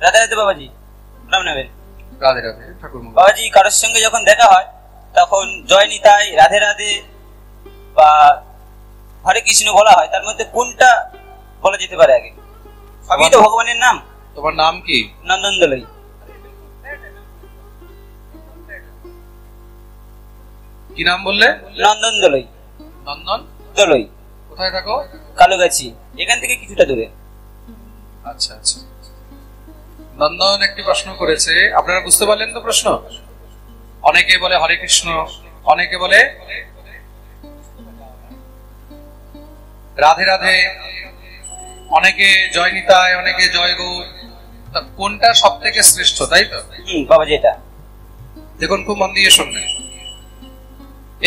রাধে রাধে বাবাজি, নাম নেবেন। রাধে রাধে ঠাকুর। বাবাজি, কারোর সঙ্গে যখন দেখা হয় তখন জয় নিতাই, রাধে রাধে বা হরে কৃষ্ণ বলা হয়, তার মধ্যে কোনটা বলা যেতে পারে আগে? সবই তো ভগবানের নাম। তোমার নাম কি? নন্দন দলই। কি নাম বললে? নন্দন দলই। নন্দন দলই। কোথায় থাকো? কালুগাছি, এখান থেকে কিছুটা দূরে। আচ্ছা আচ্ছা। নন্দন একটি প্রশ্ন করেছে, আপনারা বুঝতে পারলেন তো প্রশ্ন? অনেকে বলে হরে কৃষ্ণ, অনেকে বলে রাধে রাধে, অনেকে জয় নিতাই, অনেকে জয় গৌর। কোনটা সব থেকে শ্রেষ্ঠ, তাই তো? বাবাজি, এটা দেখুন, খুব মন দিয়ে শুনবেন।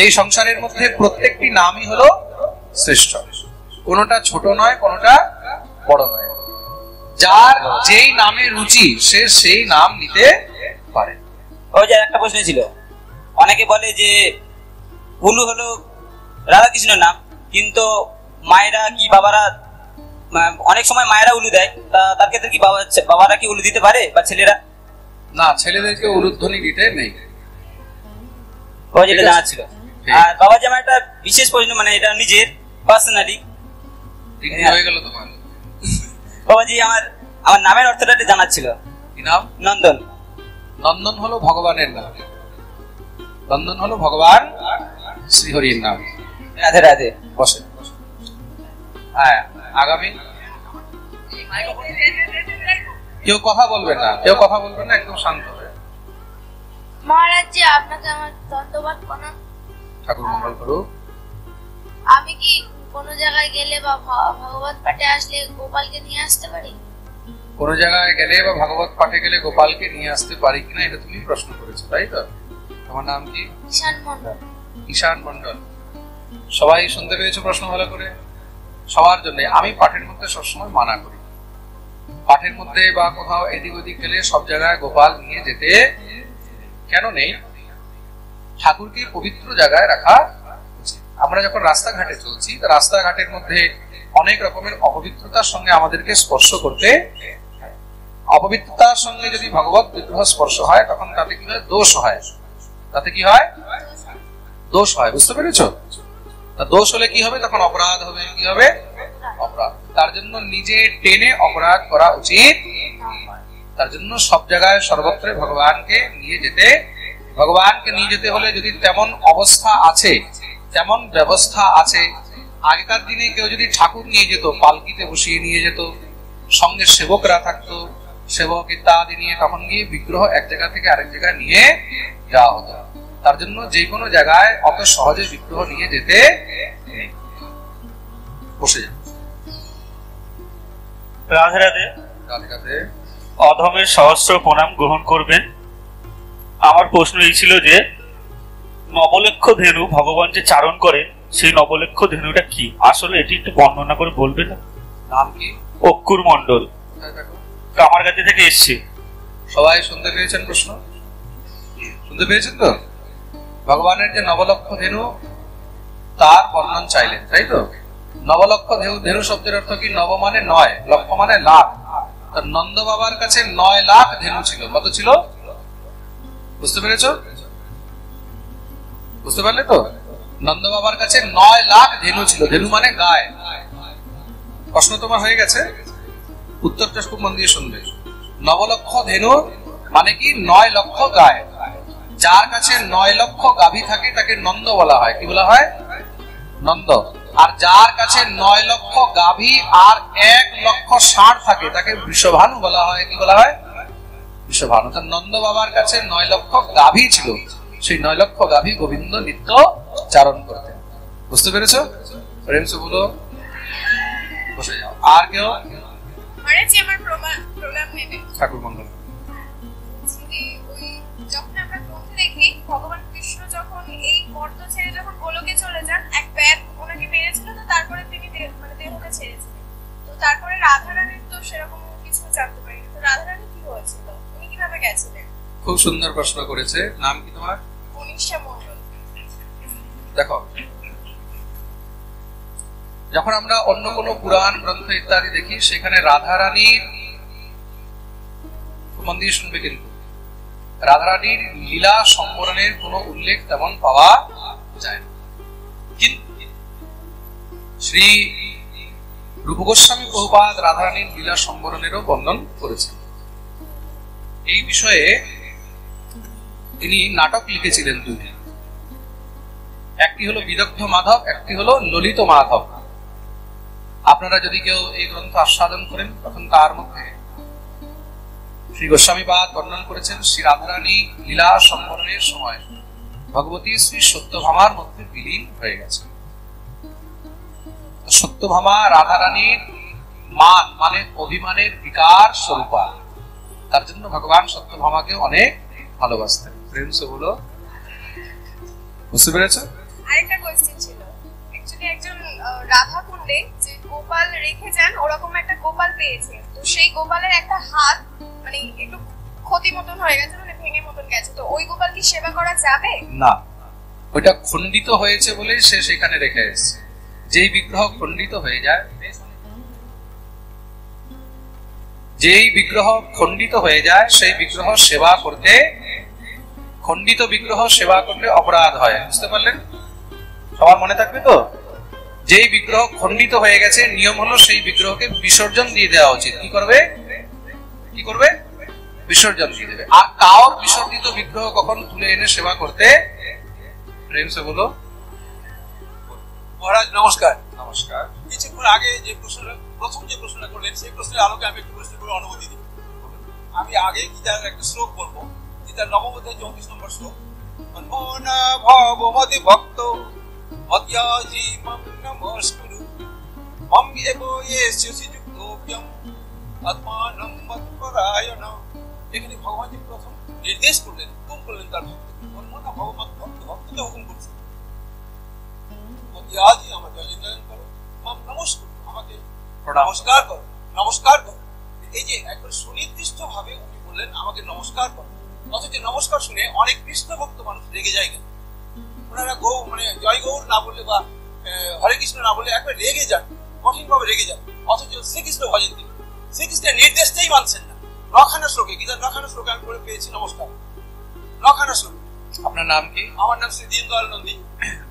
এই সংসারের মধ্যে প্রত্যেকটি নামই হলো শ্রেষ্ঠ, কোনটা ছোট নয়, কোনটা বড় নয়। যার যেই নামে রুচি সে সেই নাম নিতে পারে। ওই যে একটা প্রশ্ন ছিল, অনেকে বলে যে উলু হলো রাধাকৃষ্ণের নাম, কিন্তু মায়েরা কি বাবারা, অনেক সময় মায়েরা উলু দেয়, তার ক্ষেত্রে কি বাবারা কি উলু দিতে পারে বা ছেলেরা? না, ছেলেদেরকে উলুধ্বনি দিতে নেই। ওই যেটা জানা ছিল। আর বাবাজি, আমার একটা বিশেষ প্রশ্ন, মানে এটা নিজের পার্সোনালি হয়ে গেল তোমার। বাবাজি, আমার নামের অর্থটা জানার ছিল। কি নাম? নন্দন। নন্দন হলো ভগবানের নাম, নন্দন হলো ভগবান শ্রীহরির নাম। রাধে রাধে। বসে। হ্যাঁ, আগামী কেউ কথা বলবে না, কেউ কথা বলবে না, একদম শান্ত হয়ে। মহারাজ জি, আপনাকে আমার ধন্যবাদ প্রণাম। ঠাকুর মঙ্গল করুক। আমি কি কোনো জায়গায় গেলে বা ভাগবত পাঠে আসলে গোপালকে নিয়ে আসতে পারি? কোনো জায়গায় গেলে বা ভাগবত পাঠে গেলে গোপালকে নিয়ে আসতে পারি কিনা, এটা তুমি প্রশ্ন করেছো, তাই তো? তোমার নাম কি? ঈশান মন্ডল। ঈশান মন্ডল। সবাই শুনতে পেয়েছো প্রশ্ন ভালো করে? সবার জন্য আমি পাঠের মধ্যে সবসময় মানা করি, পাঠের মধ্যে বা কোথাও এদিক ওদিক গেলে সব জায়গায় গোপাল নিয়ে যেতে কেন নেই? ঠাকুরকে পবিত্র জায়গায় রাখা উচিত। আমরা যখন রাস্তাঘাটে চলছি, রাস্তাঘাটের মধ্যে অনেক রকমের অপবিত্রতার সঙ্গে আমাদেরকে স্পর্শ করতে, অপবিত্রতার সঙ্গে যদি ভগবত বিগ্রহ স্পর্শ হয়, তখন তাতে কি হয়? দোষ হয়। তাতে কি হয়? দোষ হয়। বুঝতে পেরেছো? দোষ হলে কি হবে? তখন অপরাধ হবে। কি হবে? অপরাধ। তার জন্য নিজে টেনে অপরাধ করা উচিত। তার জন্য সব জায়গায় সর্বত্র ভগবানকে নিয়ে যেতে, ভগবানকে নিয়ে যেতে হলে যদি তেমন অবস্থা আছে, তেমন ব্যবস্থা আছে। আগেকার দিনে কেউ যদি ঠাকুর নিয়ে যেত, পালকিতে বসিয়ে নিয়ে যেত, সঙ্গে সেবকরা থাকতো, সেবক ইত্যাদি নিয়ে তখন গিয়ে বিগ্রহ এক জায়গা থেকে আরেক জায়গায় নিয়ে যাওয়া হতো। তার জন্য যে কোনো জায়গায় অত সহজে বিগ্রহ নিয়ে যেতে বসে যান। রাধে রাধে। রাধে রাধে। অধমের সহস্র প্রণাম গ্রহণ করবেন। আমার প্রশ্ন এই ছিল যে নবলক্ষ ধেনু ভগবান যে চারণ করেন, সেই নবলক্ষ ধেনুটা কি আসলে, এটি একটু বর্ণনা করে বলবেন? নাম কি? অক্কুর মন্ডল, কামারগাতি থেকে এসছি। সবাই শুনতে পেয়েছেন প্রশ্ন? শুনতে পেয়েছেন তো? ভগবানের যে নবলক্ষ ধেনু, তার বর্ণন চাইলেন, তাই তো? নবলক্ষ ধেনু শব্দের অর্থ কি? নব মানে ৯, লক্ষ মানে লাখ। নন্দ বাবার কাছে ৯ লাখ ধেনু ছিল। কত ছিল? বুঝতে পেরেছ? বুঝতে পারলে তো? নন্দ বাবার কাছে ৯ লাখ ধেনু ছিল। ধেনু মানে গায়। প্রশ্ন তোমার হয়ে গেছে, উত্তরটা খুব মন দিয়ে শুনবে। নবলক্ষ ধেনু মানে কি? ৯ লক্ষ গায়। যার কাছে ৯ লক্ষ গাভী থাকে তাকে নন্দ বলা হয়। কি বলা হয়? নন্দ। আর যার কাছে ৯ লক্ষ গাভী আর ১ লক্ষ ষাঁড় থাকে তাকে বৃষভানু বলা হয়। কি বলা হয়? বৃষভানু। তার নন্দ বাবার কাছে ৯ লক্ষ গাভী ছিল, সেই ৯ লক্ষ গাভী গোবিন্দ নিত্য চারণ করতেন। বুঝতে পেরেছ? প্রেমসে বলো। বসে যাও। আর কেউ? ঠাকুর মঙ্গল। যখন আমরা গ্রন্থে দেখি ভগবান কৃষ্ণ যখন এই মর্ত ছেড়ে যখন গোলকে চলে যান, এক ব্যাগ ওনাকে মেরেছিল, তো তারপরে তিনি মানে দেহটা ছেড়েছিলেন। তো তারপরে রাধারানীর তো সেরকম কিছু জানতে পারি, তো রাধারানী কি হয়েছিল, উনি কিভাবে গেছিলেন? খুব সুন্দর প্রশ্ন করেছে। নাম কি তোমার? মনীষা মণ্ডল। দেখো, যখন আমরা অন্য কোনো পুরাণ গ্রন্থ ইত্যাদি দেখি, সেখানে রাধারানীর মন দিয়ে শুনবে কিন্তু রাধারানীর লীলা সম্বরণের কোনো উল্লেখ তেমন পাওয়া যায় না। কিন্তু শ্রী রূপ গোস্বামী প্রভুপাদ রাধারানীর লীলা সম্বরণেরও বর্ণন করেছেন। এই বিষয়ে তিনি নাটক লিখেছিলেন দুটি, একটি হলো বিদগ্ধ মাধব, একটি হলো ললিত মাধব। আপনারা যদি কেউ এই গ্রন্থ আস্বাদন করেন তখন তার মধ্যে শ্রী গোস্বামীপাদ বর্ণন করেছেন শ্রী রাধারানী লীলা সম্বরণের সময় ভগবতী শ্রী সত্যভামার মধ্যে বিলীন হয়ে গেছে। সত্যভামা রাধারানীর মান মানে অভিমানের বিকার স্বরূপা, তার জন্য ভগবান সত্যভামাকে অনেক ভালোবাসতেন। প্রেম সে বলো, বুঝতে পেরেছো? আরেকটা কোয়েশ্চেন ছিল, অ্যাকচুয়ালি একজন রাধা কুণ্ডে যে গোপাল রেখে যান ওরকম একটা গোপাল পেয়েছে, তো সেই গোপালের একটা হাত মানে একটু ক্ষতি মতন হয়ে গেছে, মানে ভেঙে মতন গেছে, তো ওই গোপাল কি সেবা করা যাবে? না, ওইটা খণ্ডিত হয়েছে বলে সে সেখানে রেখে এসেছে। যেই বিগ্রহ খণ্ডিত হয়ে যায়, যেই বিগ্রহ খণ্ডিত হয়ে যায় সেই বিগ্রহ সেবা করতে, খণ্ডিত বিগ্রহ সেবা করলে অপরাধ হয়। বুঝতে পারলেন? সবার মনে থাকবে তো? যেই বিগ্রহ খণ্ডিত হয়ে গেছে নিয়ম হলো সেই বিগ্রহকে বিসর্জন দিয়ে দেওয়া উচিত। কি করবে? কি করবে? বিসর্জন দিয়ে দেবে। আর কার বিসর্জিত বিগ্রহ কখন তুলে এনে সেবা করতে? প্রেম সে বলো। মহারাজ নমস্কার। নমস্কার। কিছুক্ষণ আগে যে প্রথম যে প্রশ্নটা করলেন সেই প্রশ্নের আলোকে আমি একটু প্রশ্ন করে অনুমতি দিই। আমি আগে গীতার একটা শ্লোক বলবো, গীতার নবম অধ্যায় 34 নম্বর শ্লোক। মনা ভবমতি ভক্ত মদ্যাজি মম নমস্কুরু মম এব ইয়েস্যসি যুক্তোপ্যম আত্মানম মৎপরায়ণ। এখানে ভগবান যে প্রথম নির্দেশ করলেন, হুকুম করলেন তার ভক্তকে, মনা ভবমতি ভক্ত, ভক্তকে হুকুম করছেন মদ্যাজি আমার জয়জয়ন করো, মম নমস্কুরু আমাকে নমস্কার করো, নমস্কার করো। এই যে একবার সুনির্দিষ্ট ভাবে উনি বললেন আমাকে নমস্কার করো, অথচ নমস্কার শুনে অনেক কৃষ্ণ ভক্ত মানুষ রেগে যায় কেন? ওনারা মানে জয় গৌর না বললে বা হরে কৃষ্ণ না বললে একবার রেগে যান, কঠিন ভাবে রেগে যান, অথচ শ্রীকৃষ্ণ ভজেন তিনি, শ্রীকৃষ্ণের নির্দেশটাই মানছেন না। নখানা শ্লোকে, গীতার নখানা শ্লোকে আমি পড়ে পেয়েছি নমস্কার, নখানা শ্লোক। আপনার নাম কি? আমার নাম শ্রী দীনদয়াল নন্দী,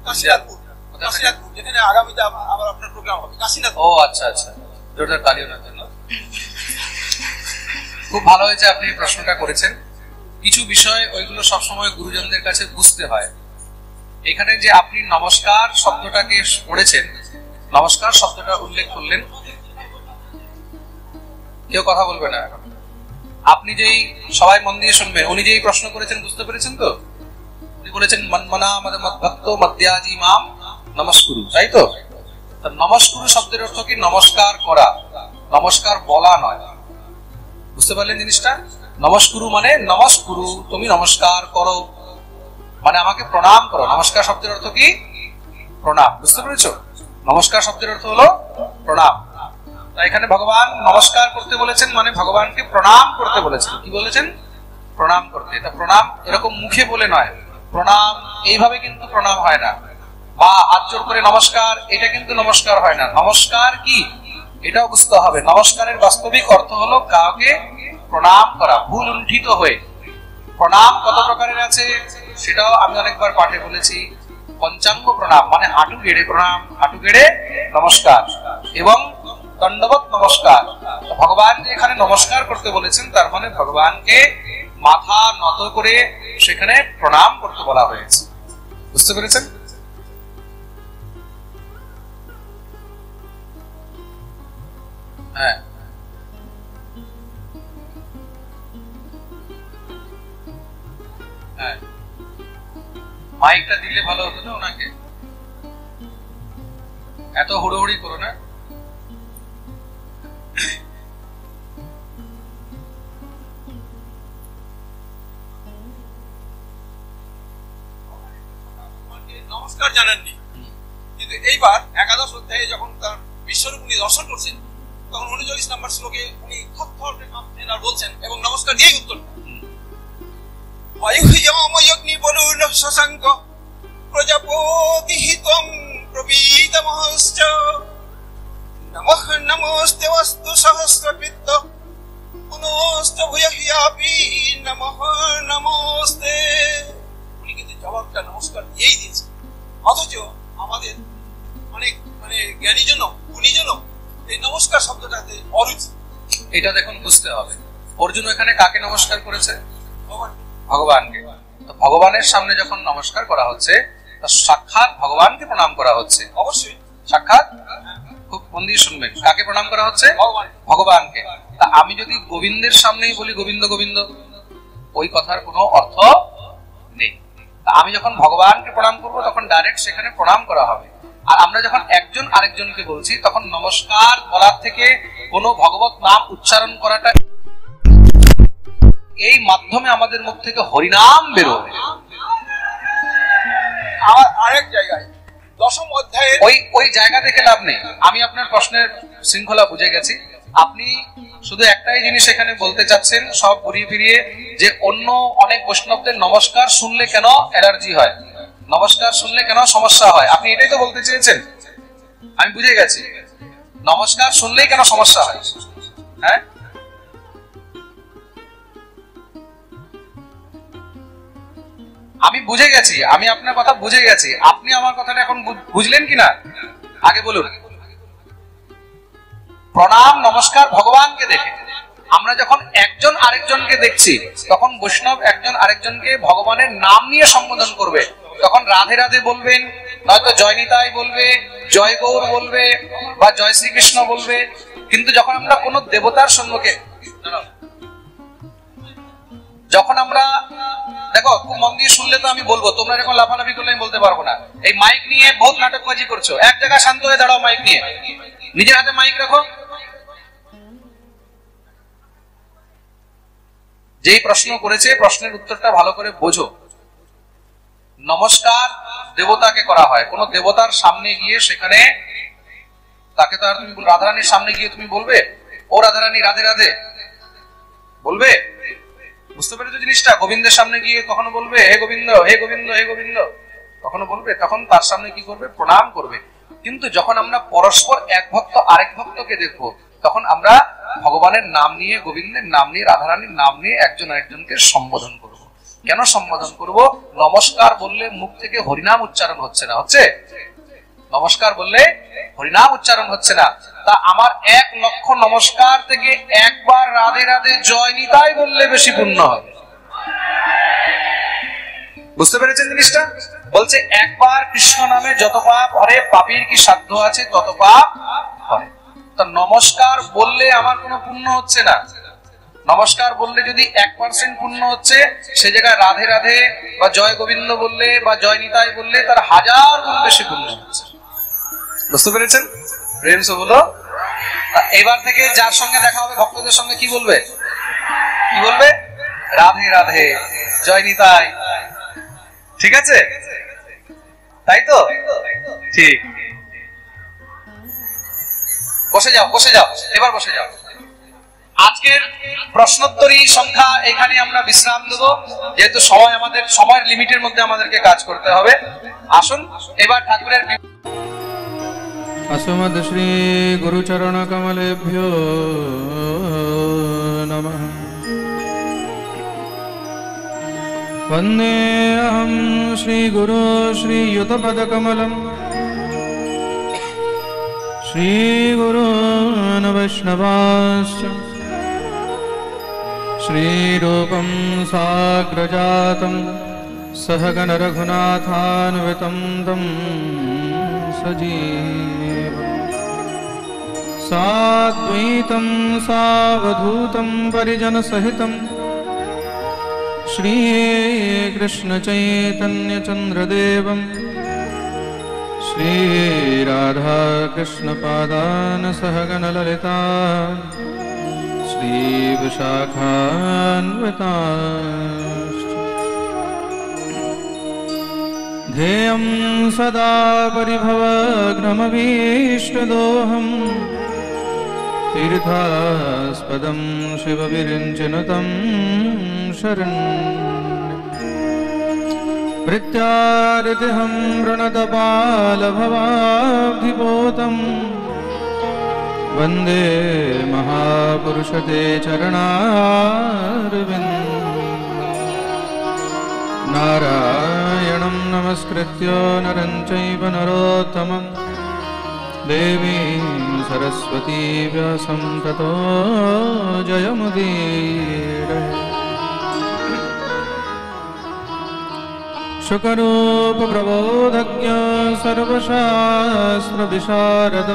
কাশীনাথপুর, কাশীনাথপুর, যেখানে আগামীতে আবার আপনার প্রোগ্রাম হবে কাশীনাথ। ও আচ্ছা আচ্ছা, জোরদার তালি ওনার জন্য। খুব ভালো হয়েছে আপনি প্রশ্নটা করেছেন। কিছু বিষয় ওইগুলো সবসময় গুরুজনদের কাছে বুঝতে হয়। এখানে যে আপনি নমস্কার শব্দটাকে পড়েছেন, নমস্কার শব্দটা উল্লেখ করলেন, কেউ কথা বলবে না এখন। আপনি যেই, সবাই মন দিয়ে শুনবেন, উনি যেই প্রশ্ন করেছেন বুঝতে পেরেছেন তো? উনি বলেছেন মন্মনা মদ্ভক্ত মদ্যাজি মাম নমস্কুরু, তাই তো? নমস্কুরু শব্দের অর্থ কি? নমস্কার করা, নমস্কার বলা নয়। বুঝতে পারলেন জিনিসটা? নমস্কুরু মানে নমস্কুরু, তুমি নমস্কার করো, মানে আমাকে প্রণাম করো। নমস্কার শব্দের অর্থ কি? প্রণাম। বুঝতে পেরেছো? নমস্কার শব্দের অর্থ হলো প্রণাম। তাই এখানে ভগবান নমস্কার করতে বলেছেন, মানে ভগবানকে প্রণাম করতে বলেছেন। কি বলেছেন? প্রণাম করতে। এটা প্রণাম এরকম মুখে বলে নয়, প্রণাম এইভাবে কিন্তু প্রণাম হয় না, বা হাত জোর করে নমস্কার, এটা কিন্তু নমস্কার হয় না। নমস্কার কি এটাও বুঝতে হবে। নমস্কারের বাস্তবিক অর্থ হলো কাউকে প্রণাম করা, ভুল লুণ্ঠিত হয়ে। প্রণাম কত প্রকারের আছে সেটাও আমি অনেকবার পাঠে বলেছি। পঞ্চাঙ্গ প্রণাম মানে হাঁটু গেড়ে প্রণাম, হাঁটু গেড়ে নমস্কার, এবং দণ্ডবত নমস্কার। ভগবান যে এখানে নমস্কার করতে বলেছেন তার মানে ভগবানকে মাথা নত করে সেখানে প্রণাম করতে বলা হয়েছে। বুঝতে পেরেছেন? হ্যাঁ, হ্যাঁ, মাইকটা দিলে ভালো হতো না ওনাকে। এত হুড়োহুড়ি করো না। নমস্কার জানাননি, কিন্তু এইবার একাদশ অধ্যায়ে যখন তার বিশ্বরূপ উনি দর্শন করছেন তখন 39 নম্বর শ্লোকে উনি থর কাঁপছেন আর বলছেন, এবং নমস্কার দিয়েই উত্তর শশাঙ্ক প্রজাপতি হিতং প্রবীতমহশ্চ নমঃ নমস্তে বস্তু সহস্রকৃত নমোস্তে ভূয়হিয়াপি নমঃ নমোস্তে। উনি কিন্তু জবাবটা নমস্কার দিয়েই দিয়েছে, অথচ আমাদের অনেক জ্ঞানীজন গুণীজন এই নমস্কার শব্দটাতে অরুচি। এটা দেখুন বুঝতে হবে, অর্জুন এখানে কাকে নমস্কার করেছে? ভগবানকে। তো ভগবানের সামনে যখন নমস্কার করা হচ্ছে, সাক্ষাৎ ভগবানকে প্রণাম করা হচ্ছে। অবশ্যই সাক্ষাৎ, খুব মন দিয়ে শুনবেন, কাকে প্রণাম করা হচ্ছে? ভগবানকে। তা আমি যদি গোবিন্দের সামনেই বলি গোবিন্দ গোবিন্দ, ওই কথার কোনো অর্থ নেই। তা আমি যখন ভগবানকে প্রণাম করব তখন ডাইরেক্ট সেখানে প্রণাম করা হবে। আর আমরা যখন একজন আরেকজনকে বলছি তখন নমস্কার বলার থেকে কোনো ভগবত নাম উচ্চারণ করাটা, এই মাধ্যমে আমাদের মুখ থেকে হরিনাম বেরোবে। আরেক জায়গায় 10ম অধ্যায়ে ওই জায়গা থেকে লাভ নেই। আমি আপনার প্রশ্নের শৃঙ্খলা বুঝে গেছি। আপনি শুধু একটাই জিনিস এখানে বলতে চাচ্ছেন, সব ঘুরিয়ে ফিরিয়ে, যে অন্য অনেক বৈষ্ণবদের নমস্কার শুনলে কেন অ্যালার্জি হয়, নমস্কার শুনলে কেন সমস্যা হয়, আপনি এটাই তো বলতে চেয়েছেন। আমি বুঝে গেছি, নমস্কার শুনলেই কেন সমস্যা হয়। হ্যাঁ, আমি বুঝে গেছি, আমি আপনার কথা বুঝে গেছি। আপনি আমার কথাটা এখন বুঝলেন কিনা আগে বলুন। প্রণাম নমস্কার ভগবানকে দেখে। আমরা যখন একজন আরেকজনকে দেখছি তখন বৈষ্ণব একজন আরেকজনকে ভগবানের নাম নিয়ে সম্বোধন করবে। তখন রাধে রাধে বলবেন, নয়তো জয় নিতাই বলবে, জয় গৌর বলবে, বা জয় শ্রীকৃষ্ণ বলবে। কিন্তু যখন আমরা কোন দেবতার সম্মুখে, যখন আমরা, দেখো খুব মন দিয়ে শুনলে তো আমি বলবো, তোমরা এরকম লাফালাফি করলে আমি বলতে পারবো না। এই মাইক নিয়ে বহুত নাটকবাজি করছো, এক জায়গায় শান্ত হয়ে দাঁড়াও, মাইক নিয়ে নিজের হাতে মাইক রাখো। যেই প্রশ্ন করেছে প্রশ্নের উত্তরটা ভালো করে বোঝো। নমস্কার দেবতাকে করা হয়, কোন দেবতার সামনে গিয়ে সেখানে তাকে তো আর তুমি রাধারানীর সামনে গিয়ে তুমি বলবে ও রাধারানী রাধে রাধে বলবে? বুঝতে পেরেছো জিনিসটা? গোবিন্দের সামনে গিয়ে কখনো বলবে হে গোবিন্দ হে গোবিন্দ হে গোবিন্দ, কখনো বলবে? তখন তার সামনে কি করবে? প্রণাম করবে। কিন্তু যখন আমরা পরস্পর এক ভক্ত আরেক ভক্তকে দেখবো তখন আমরা ভগবানের নাম নিয়ে, গোবিন্দের নাম নিয়ে, রাধারানীর নাম নিয়ে একজন আরেকজনকে সম্বোধন করব। কেন সম্বোধন করব? নমস্কার বললে মুখ থেকে হরিনাম উচ্চারণ হচ্ছে না, হচ্ছে? নমস্কার বললে হরিনাম উচ্চারণ হচ্ছে না। তা আমার 1 লক্ষ নমস্কার থেকে একবার রাধে রাধে জয় নিতাই বললে বেশি পুণ্য হবে। বুঝতে পেরেছেন জিনিসটা? বলছে একবার কৃষ্ণ নামে যত পাপ হরে, পাপীর কি সাধ্য আছে তত পাপ হরে। তা নমস্কার বললে আমার কোনো পুণ্য হচ্ছে না। নমস্কার বললে যদি 1% পুণ্য হচ্ছে, সে জায়গায় রাধে রাধে বা জয় গোবিন্দ বললে বা জয় নিতাই বললে তার 1000 গুণ বেশি পুণ্য হচ্ছে। বুঝতে পেরেছেন? প্রেম সে বলো। এবার থেকে যার সঙ্গে দেখা হবে ভক্তদের সঙ্গে কি বলবে? কি বলবে? রাধে রাধে জয় নিতাই। ঠিক আছে? তাই তো? ঠিক। বসে যাও, বসে যাও, এবার বসে যাও। আজকের প্রশ্নোত্তরী সংখ্যা এখানে আমরা বিশ্রাম দেব, যেহেতু সময় আমাদের, সময়ের লিমিটের মধ্যে আমাদেরকে কাজ করতে হবে। আসুন এবার ঠাকুরের अस्मद् श्री गुरुचरण कमलेभ्यो नमः। वन्देऽहं श्री गुरु श्रीयुतपदकमलं श्री गुरून् वैष्णवांश्च श्रीरूपं साग्रजातं सहगण रघुनाथान्वितं तं सजीवम् साद्वैतं सावधूतं परिजनसहितं श्रीकृष्णचैतन्यचन्द्रदेवं श्रीराधाकृष्णपादान् सहगणललिता श्रीविशाखान्वितांश्च ध्येयं सदा परिभवग्नमभीष्टदोहम् तीर्थास्पदं शिवविरिञ्चनुतं शरण्यं प्रत्यारितिहं प्रणतपालभवाब्धिपोतं वन्दे महापुरुषते चरणारविन्दम् नारायणं नमस्कृत्य नरं चैव नरोत्तमं देवीं सरस्वती व्यासं ततो जयमुदीरये। शुकरूपप्रबोधज्ञ सर्वशास्त्रविशारद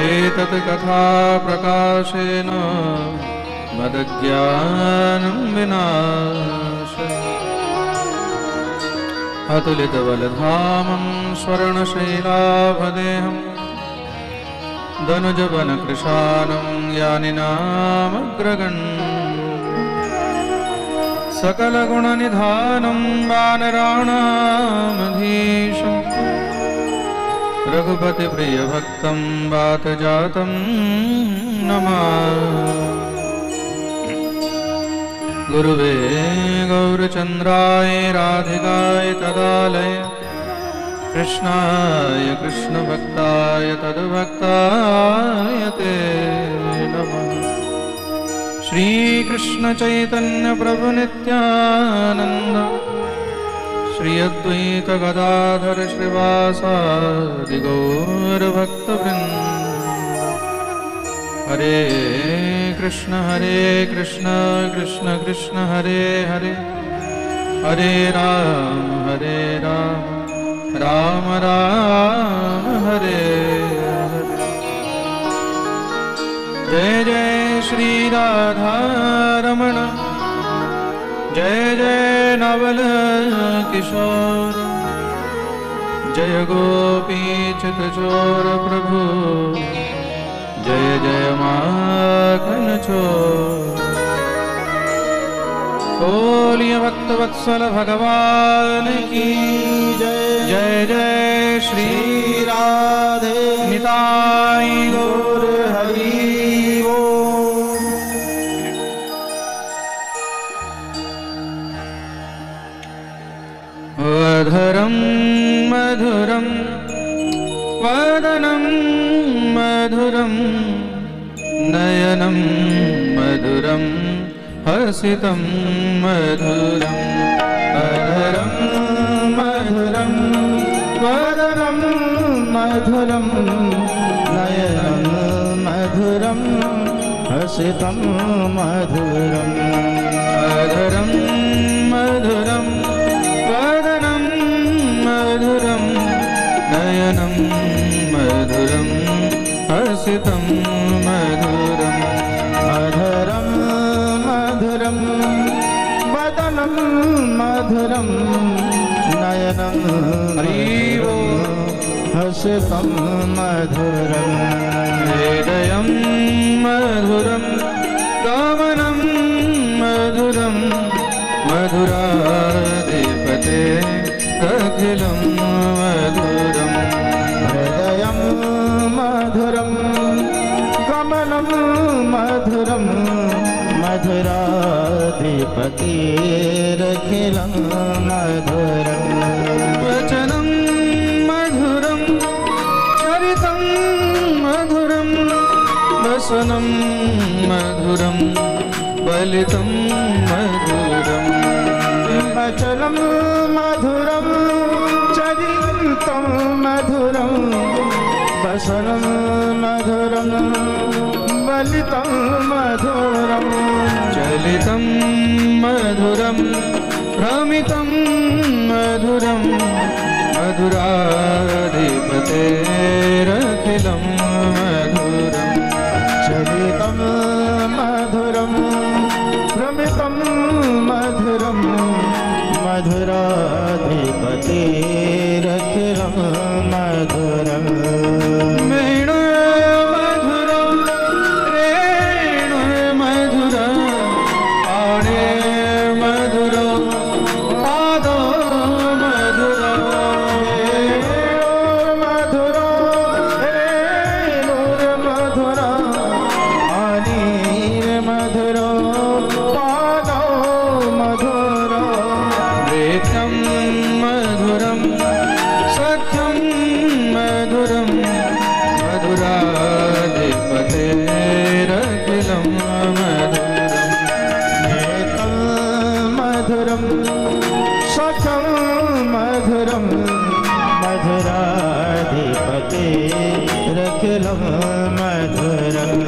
एतत् कथा प्रकाशेन मदज्ञानं विनाशय। अतुलितबलधामं स्वर्णशैलाभदेहं दनुजवनकृशानं यानिनामग्रगण्यं सकलगुणनिधानं वानराणामधीशं रघुपतिप्रियभक्तं वातजातं नमामि। गुरुवे गौरचन्द्राय राधिकाय तदालय कृष्णाय कृष्णभक्ताय तद्भक्ताय ते नमः। श्रीकृष्ण चैतन्य प्रभु नित्यानंद श्री अद्वैत गदाधर श्रीवासादि गौर भक्तवृंद। हरे कृष्ण कृष्ण कृष्ण हरे हरे हरे राम राम राम हरे हरे। जय जय श्री राधा रमण जय जय नवल किशोर जय गोपी चित चोर प्रभु जय जय माखन चोर। बोलिए भक्तवत्सल भगवान की जय। जय जय श्री राधे निताई गौर हरि बोल। अधरं मधुरं वदनं मधुरं नयनं मधुरं हसितं मधुरम्। अधरं मधुरं वदनं मधुरं नयनं मधुरं हसितं मधुरम्। अधरं मधुरं वदनं मधुरं नयनं मधुरं हसितं मधुरम्। अधरं मधुरं वदनं मधुरं नयनं हसितं मधुरम्। हृदयं मधुरं गमनं मधुरं मधुराधिपते अखिलं मधुरम्। हृदयं मधुरं गमनं मधुरं मधुराधिपतेरखिलं मधुरम्। वचनं मधुरं चरितं मधुरं वसनं मधुरं बलितं मधुरम्। वचनं मधुरं चरितं मधुरं वसनं मधुरं बलितं मधुरम्। चलितं मधुरं भ्रमितं मधुरं मधुराधिपतेरखिलं मधुरम्। चलितं मधुरं भ्रमितं मधुरं मधुराधिपतेरखिलं मधुरम्। वेणु मधुरं रेणु मधुरं पाणे मधुरं पादो मधुरं। वेणु मधुरं रेणु मधुरं पाणे मधुरं पादो मधुरं। वेदं मधुरं सख्यं मधुरं मधुरा रखिलं मधुरम्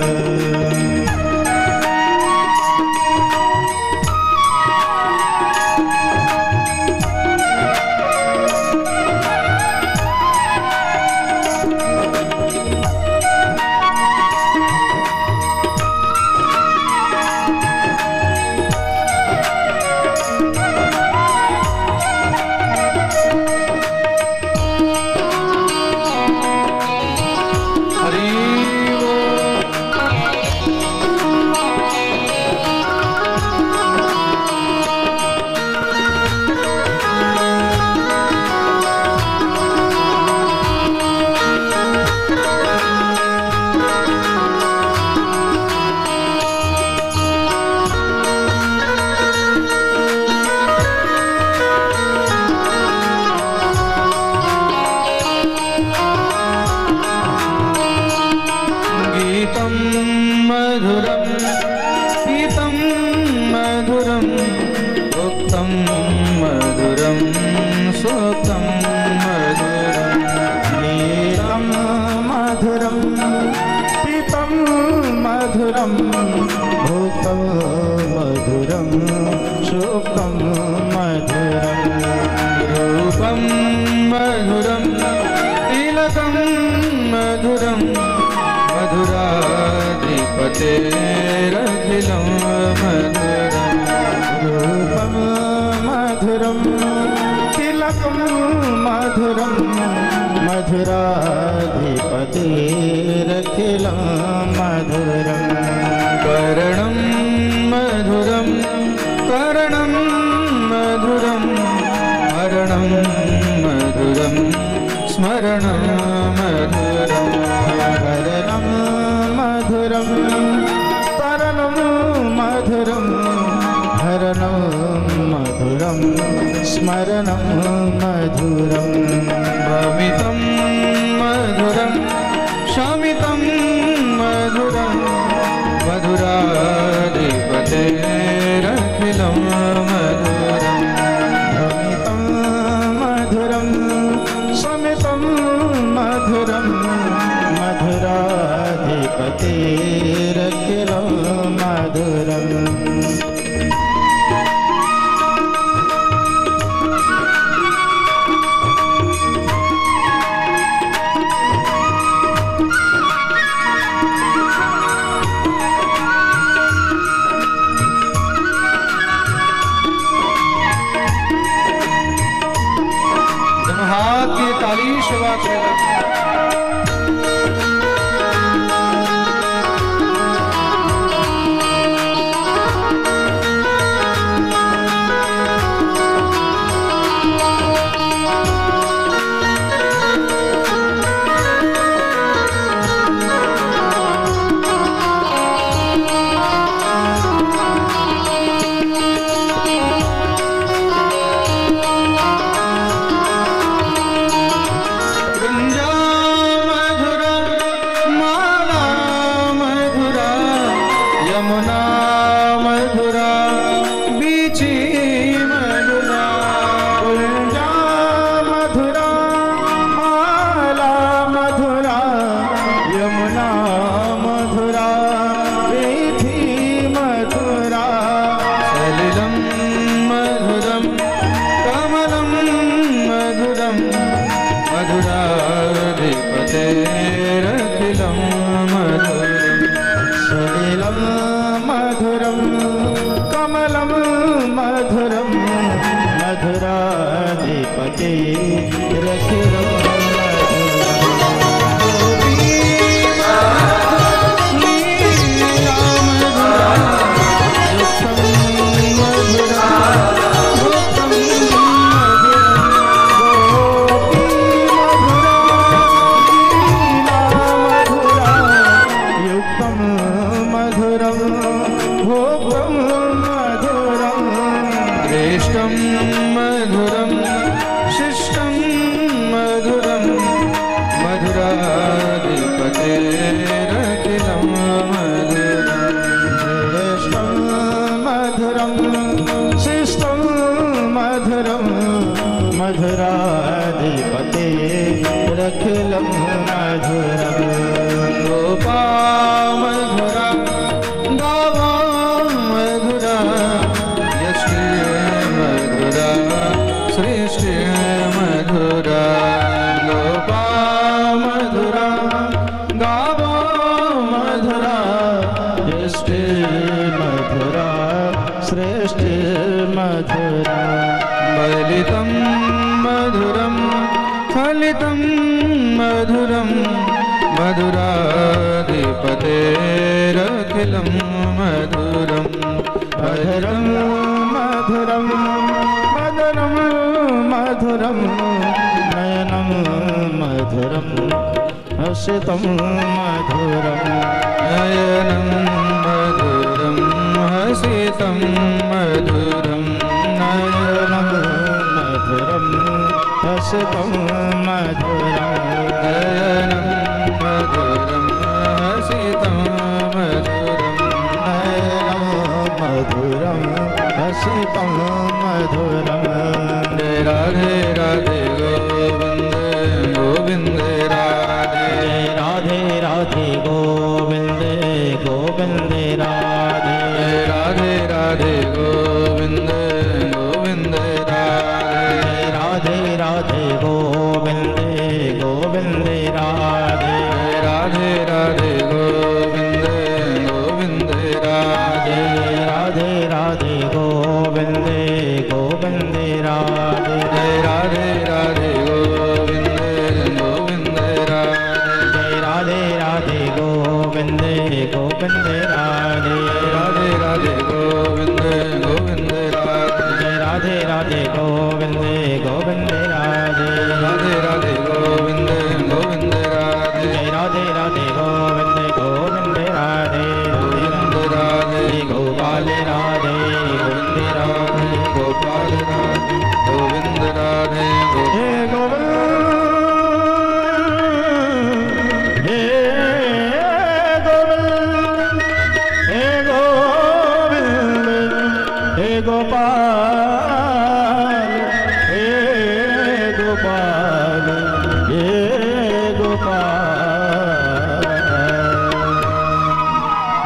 रखिलं मधुरम् रूपं मधुरं तिलकं मधुरं मधुराधिपतेरखिलं मधुरम् कर्णं मधुरं कर्णं मधुरं मरणं मधुरं स्मरणं मधुरं करणं मधुरं तरणं मधुरं हरणं मधुरं स्मरणं मधुरं भमितं मधुरं शमितं मधुरं मधुराधिपतेरखिलं मधुरं भमितं मधुरं शमितं मधुरं मधुराधिपतेरखिलं मधुरम् हाथ की ताली शुरुआत करें। मधुराधिपतेरखिलं मधुरं सलिलं मधुरं कमलं मधुरं मधुराधिपतेरखिलं मधुरं शिष्टं मधुरं मधुराधिपतेरखिलं मधुरं श्रेष्ठं मधुरं शिष्टं मधुरं मधुराधिपतेरखिलं मधुरम् फलितं मधुरं फलितं मधुरं मधुराधिपतेरखिलं मधुरं मधुरं मधुरं मधुरं मधुरं नयनं मधुरं हसितं मधुरं नयनं मधुरं हसितं मधुरं नयनं मधुरं हसितं मधुरं नयनं मधुरं हसितं मधुरं नयनं मधुरं हसितं मधुरं राधे राधे गोविंद गोविंद राधे राधे राधे गोविंद गोविंद राधे राधे राधे गोविंद गोविंद राधे राधे राधे गोविंद गोविंद राधे राधे राधे गोविंद गोविंद राधे राधे राधे गोविंद गोविंद राधे राधे राधे गोविंद गोविंद राधे राधे राधे गोविंद गोविंद राधे राधे राधे गोविंद गोविंद राधे राधे राधे गोविंद गोविंद राधे राधे राधे गोविंद गोविंद राधे राधे राधे गोविंद गोविंद राधे गोविंद राधे गोपाल राधे गोविंद राधे गोपाल राधे गोविंद राधे हे गोविंद हे गोविंद हे गोविंद हे गोपाल हे गोपाल हे गोपाल।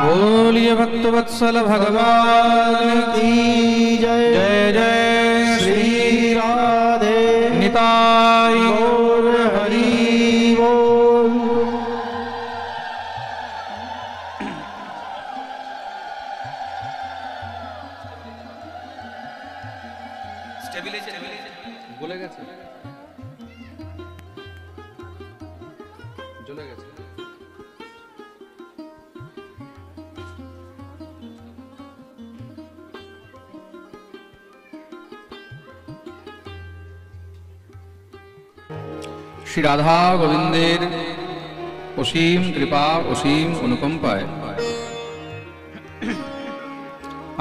बोलिए भक्तवत्सल भगवान की जय जय जय श्री राधे निताई गौर हरि बोल। বলে গেছে চলে গেছে শ্রী রাধা গোবিন্দের অসীম কৃপা অসীম অনুকম্পায়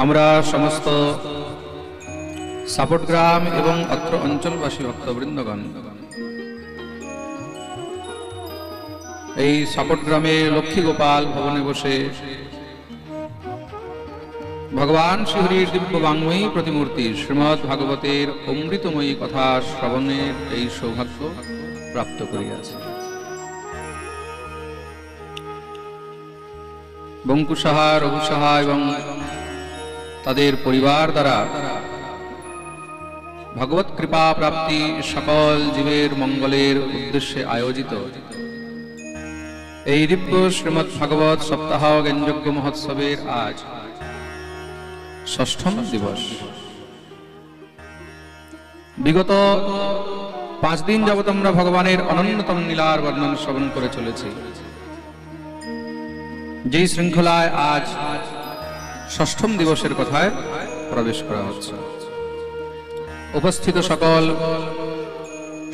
আমরা সমস্ত সাপট গ্রাম এবং অত্র অঞ্চলবাসী ভক্তবৃন্দগণ এই সাপট গ্রামের লক্ষ্মী গোপাল ভবনে বসে ভগবান শ্রীহরির দিব্য বাংময়ী প্রতিমূর্তি শ্রীমদ্ ভাগবতের অমৃতময়ী কথা শ্রবণের এই সৌভাগ্য প্রাপ্ত করিয়াছে। বঙ্কু সাহা, রঘু সাহা এবং তাদের পরিবার দ্বারা ভগবত কৃপা প্রাপ্তি সকল জীবের মঙ্গলের উদ্দেশ্যে আয়োজিত এই দিব্য শ্রীমদ্ ভাগবত সপ্তাহ জ্ঞানযজ্ঞ মহোৎসবের আজ ষষ্ঠম দিবস। বিগত 5 দিন যাবৎ আমরা ভগবানের অনন্যতম লীলার বর্ণন শ্রবণ করে চলেছি। যেই শৃঙ্খলায় আজ ষষ্ঠম দিবসের কথায় প্রবেশ করা হচ্ছে। উপস্থিত সকল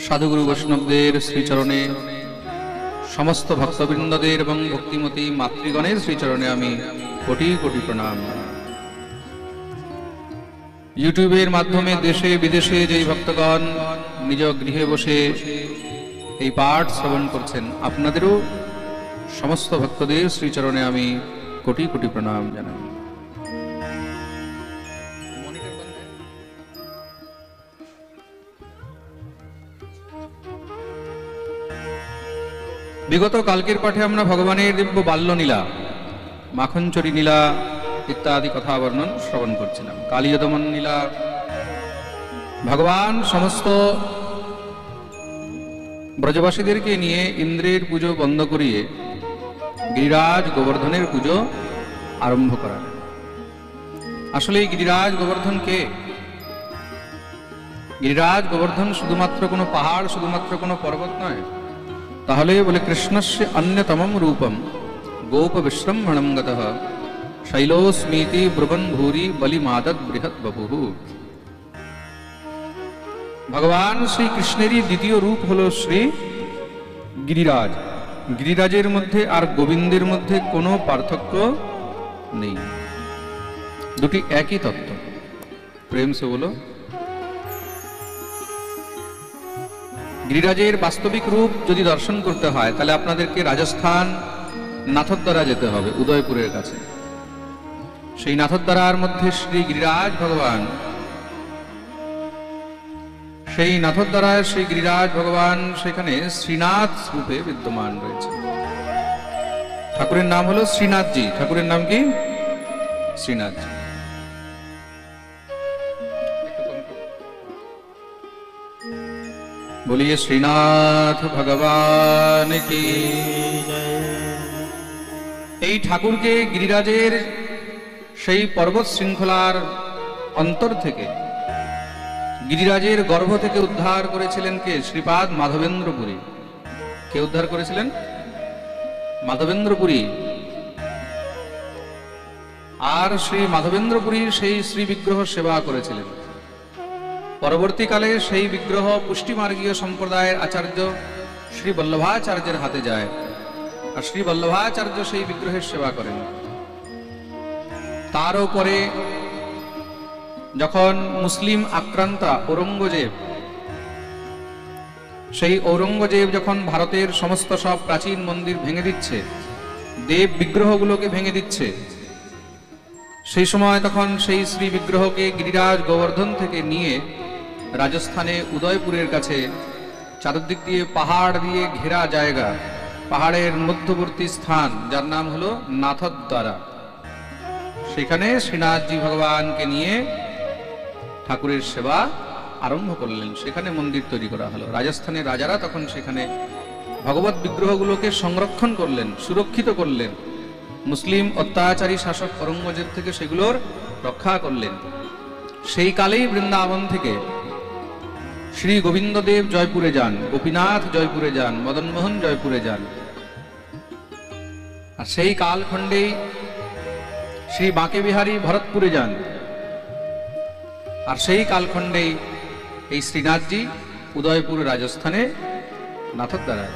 সাধুগুরু বৈষ্ণবদের শ্রীচরণে, সমস্ত ভক্তবৃন্দদের এবং ভক্তিমতী মাতৃগণের শ্রীচরণে আমি কোটি কোটি প্রণাম। ইউটিউবের মাধ্যমে দেশে বিদেশে যেই ভক্তগণ নিজ গৃহে বসে এই পাঠ শ্রবণ করছেন, আপনাদেরও সমস্ত ভক্তদের শ্রীচরণে আমি কোটি কোটি প্রণাম জানাই। বিগত কালকের পাঠে আমরা ভগবানের দিব্য বাল্যলীলা, মাখনচরি লীলা ইত্যাদি কথা বর্ণন শ্রবণ করছিলাম। কালীয় দমন লীলা, ভগবান সমস্ত ব্রজবাসীদেরকে নিয়ে ইন্দ্রের পুজো বন্ধ করিয়ে গিরিরাজ গোবর্ধনের পুজো আরম্ভ করালেন। আসলে এই গিরিরাজ গোবর্ধন কে? গিরিরাজ গোবর্ধন শুধুমাত্র কোনো পাহাড়, শুধুমাত্র কোনো পর্বত নয়। তাহলে বলে কৃষ্ণস্য অন্যতমম রূপম গোপ বিশ্রমণম গতঃ শৈলোস্মিতি ব্রুবন ভূরি বলিমাদদ বৃহৎ বপুঃ। ভগবান শ্রী কৃষ্ণেরই দ্বিতীয় রূপ হলো শ্রী গিরিরাজ। গিরিরাজের মধ্যে আর গোবিন্দের মধ্যে কোনো পার্থক্য নেই, দুটি একই তত্ত্ব। প্রেম সে বলো। গিরিরাজের বাস্তবিক রূপ যদি দর্শন করতে হয় তাহলে আপনাদেরকে রাজস্থান নাথদ্বারা যেতে হবে, উদয়পুরের কাছে। সেই নাথদ্বারার মধ্যে শ্রী গিরিরাজ ভগবান, সেই নাথদ্বারায় শ্রী গিরিরাজ ভগবান সেখানে শ্রীনাথ রূপে বিদ্যমান রয়েছে। ঠাকুরের নাম হলো শ্রীনাথজি। ঠাকুরের নাম কি? শ্রীনাথজি। বলিয়ে শ্রীনাথ ভগবান কি। এই ঠাকুরকে গিরিরাজের সেই পর্বত শৃঙ্খলার অন্তর থেকে, গিরিরাজের গর্ভ থেকে উদ্ধার করেছিলেন কে? শ্রীপাদ মাধবেন্দ্রপুরী। কে উদ্ধার করেছিলেন? মাধবেন্দ্রপুরী। আর শ্রী মাধবেন্দ্রপুরীর সেই শ্রী বিগ্রহ সেবা করেছিলেন। পরবর্তীকালে সেই বিগ্রহ পুষ্টিমার্গীয় সম্প্রদায়ের আচার্য শ্রী বল্লভাচার্যের হাতে যায়, আর শ্রী বল্লভাচার্য সেই বিগ্রহের সেবা করেন। তার উপরে যখন মুসলিম আক্রান্তা ঔরঙ্গজেব, সেই ঔরঙ্গজেব যখন ভারতের সমস্ত সব প্রাচীন মন্দির ভেঙে দিচ্ছে, দেব বিগ্রহগুলোকে ভেঙে দিচ্ছে, সেই সময় তখন সেই শ্রী বিগ্রহকে গিরিরাজ গোবর্ধন থেকে নিয়ে রাজস্থানে উদয়পুরের কাছে, চারদিক দিয়ে পাহাড় দিয়ে ঘেরা জায়গা, পাহাড়ের মধ্যবর্তী স্থান যার নাম হলো নাথদ্বারা, সেখানে শ্রীনাথজি ভগবানকে নিয়ে ঠাকুরের সেবা আরম্ভ করলেন। সেখানে মন্দির তৈরি করা হলো। রাজস্থানের রাজারা তখন সেখানে ভগবত বিগ্রহগুলোকে সংরক্ষণ করলেন, সুরক্ষিত করলেন। মুসলিম অত্যাচারী শাসক ঔরঙ্গজেব থেকে সেগুলোর রক্ষা করলেন। সেই কালেই বৃন্দাবন থেকে শ্রী গোবিন্দদেব জয়পুরে যান, গোপীনাথ জয়পুরে যান, মদনমোহন জয়পুরে যান। আর সেই কালখণ্ডেই শ্রী বাঁকে বিহারী ভরতপুরে যান। আর সেই কালখণ্ডেই এই শ্রীনাথজি উদয়পুর রাজস্থানে নাথদ্বারা।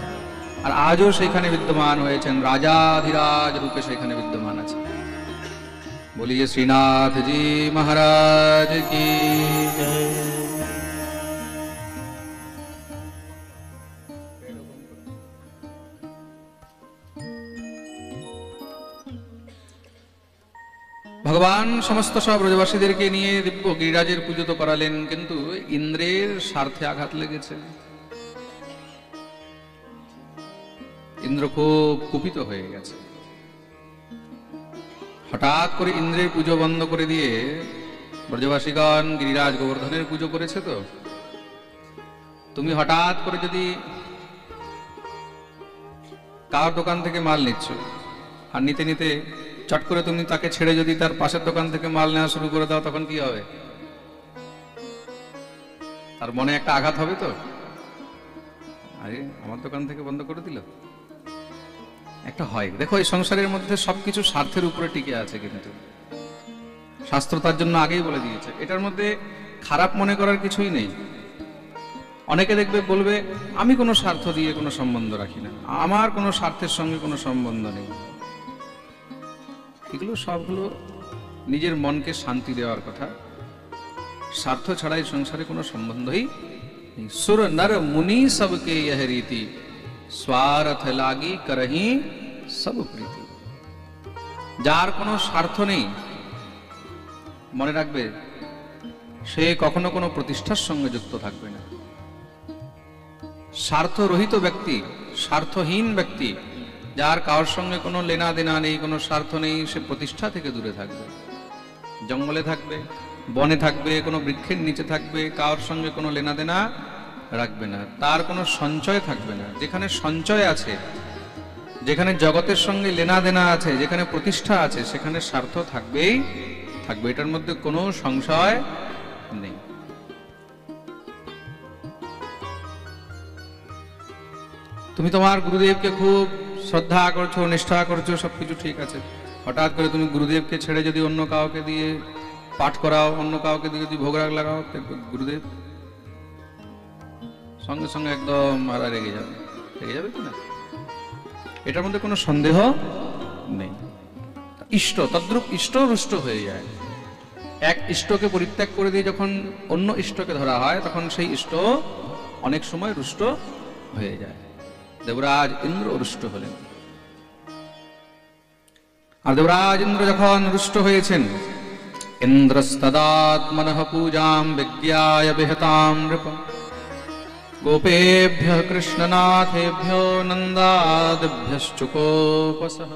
আর আজও সেখানে বিদ্যমান হয়েছেন, রাজাধিরাজ রূপে সেখানে বিদ্যমান আছে। বলিয়ে শ্রীনাথজি মহারাজ কি। ভগবান সমস্ত সব ব্রজবাসীদেরকে নিয়ে দিব্য গিরিরাজের পুজো তো করালেন, কিন্তু ইন্দ্রের স্বার্থে আঘাত লেগেছে। ইন্দ্র খুব কুপিত হয়ে গেছে। হঠাৎ করে ইন্দ্রের পুজো বন্ধ করে দিয়ে ব্রজবাসীগণ গিরিরাজ গোবর্ধনের পুজো করেছে। তো তুমি হঠাৎ করে যদি কার দোকান থেকে মাল নিচ্ছ, আর নিতে নিতে চট করে তুমি তাকে ছেড়ে যদি তার পাশের দোকান থেকে মাল নেওয়া শুরু করে দাও, তখন কি হবে? তার মনে একটা আঘাত হবে। তো আরে আমার দোকান থেকে বন্ধ করে দিল, একটা হয়। দেখো, এই সংসারের মধ্যে সবকিছু স্বার্থের উপরে টিকে আছে, কিন্তু শাস্ত্র তার জন্য আগেই বলে দিয়েছে। এটার মধ্যে খারাপ মনে করার কিছুই নেই। অনেকে দেখবে বলবে, আমি কোনো স্বার্থ দিয়ে কোনো সম্বন্ধ রাখি না, আমার কোনো স্বার্থের সঙ্গে কোনো সম্বন্ধ নেই। এগুলো সবগুলো নিজের মনকে শান্তি দেওয়ার কথা। স্বার্থ ছাড়াই সংসারে কোনো সম্বন্ধই নেই। সুর নর মুনি সবকে यह रीति स्वार्थ লাগি করহি সব প্রীতি। যার কোনো স্বার্থ নেই, মনে রাখবে সে কখনো কোনো প্রতিষ্ঠার সঙ্গে যুক্ত থাকবে না। স্বার্থরহিত ব্যক্তি, স্বার্থহীন ব্যক্তি, যার কারোর সঙ্গে কোনো লেনা দেনা নেই, কোনো স্বার্থ নেই, সে প্রতিষ্ঠা থেকে দূরে থাকবে। জঙ্গলে থাকবে, বনে থাকবে, কোনো বৃক্ষের নিচে থাকবে, কারোর সঙ্গে কোনো লেনা দেনা রাখবে না, তার কোনো সঞ্চয় থাকবে না। যেখানে সঞ্চয় আছে, যেখানে জগতের সঙ্গে লেনা দেনা আছে, যেখানে প্রতিষ্ঠা আছে, সেখানে স্বার্থ থাকবেই থাকবে। এটার মধ্যে কোনো সংশয় নেই। তুমি তোমার গুরুদেবকে খুব শ্রদ্ধা করছো, নিষ্ঠা করছো, সবকিছু ঠিক আছে, হঠাৎ করে তুমি গুরুদেবকে ছেড়ে যদি অন্য কাউকে দিয়ে পাঠ করাও, অন্য কাউকে দিয়ে যদি ভোগরাগ লাগাও, গুরুদেব সঙ্গে সঙ্গে একদম মারা রেগে যাবে। রেগে যাবে কি না, এটার মধ্যে কোনো সন্দেহ নেই। ইষ্ট তদ্রূপ ইষ্ট রুষ্ট হয়ে যায়। এক ইষ্টকে পরিত্যাগ করে দিয়ে যখন অন্য ইষ্টকে ধরা হয়, তখন সেই ইষ্ট অনেক সময় রুষ্ট হয়ে যায়। দেবরাজ ইন্দ্র রুষ্ট হলেন, আর দেবরাজ ইন্দ্র যখন রুষ্ট হয়েছেন, ইন্দ্রস্তদাত্মনঃ পূজাম বিজ্ঞায় বিহতাম নৃপ গোপেভ্যঃ কৃষ্ণনাথেভ্যো নন্দাদিভ্যশ্চ কোপসঃ।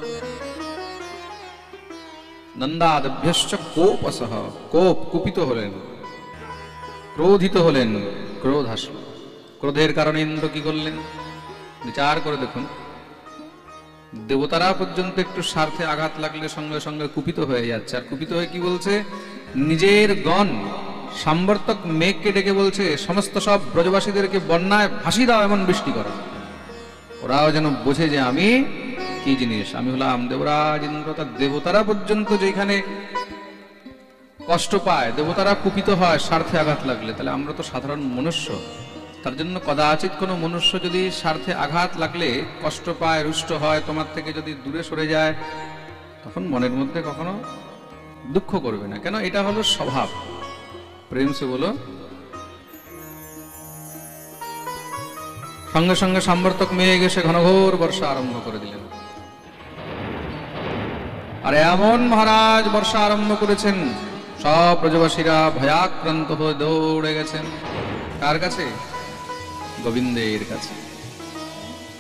নন্দাদিভ্যশ্চ কোপসঃ, কোপ কুপিত হলেন, ক্রোধিত হলেন, ক্রোধ আসলো। ক্রোধের কারণে ইন্দ্র কি করলেন বিচার করে দেখুন। দেবতারা পর্যন্ত একটু স্বার্থে আঘাত লাগলে সঙ্গে সঙ্গে কুপিত হয়ে যাচ্ছে। আর কুপিত হয়ে কি বলছে, নিজের গণ সাম্বর্তক মেঘকে ডেকে বলছে সমস্ত সব ব্রজবাসীদেরকে বন্যায় ভাসিয়ে দাও, এমন বৃষ্টি করো। ওরাও যেন বোঝে যে আমি কি জিনিস, আমি হলাম দেবরাজ ইন্দ্র। তার দেবতারা পর্যন্ত যেখানে কষ্ট পায়, দেবতারা কুপিত হয় স্বার্থে আঘাত লাগলে, তাহলে আমরা তো সাধারণ মনুষ্য। তার জন্য কদাচিৎ কোনো মনুষ্য যদি স্বার্থে আঘাত লাগলে কষ্ট পায়, রুষ্ট হয়, তোমার থেকে যদি দূরে সরে যায়, তখন মনের মধ্যে কখনো দুঃখ করবে না। কেন, এটা হলো স্বভাব। প্রেম সে বলো। সঙ্গে সঙ্গে সাম্বর্তক মেঘ এসে ঘনঘোর বর্ষা আরম্ভ করে দিলেন। আর এমন মহারাজ বর্ষা আরম্ভ করেছেন, সব ব্রজবাসীরা ভয়াক্রান্ত হয়ে দৌড়ে গেছেন কার কাছে? গোবিন্দের কাছে।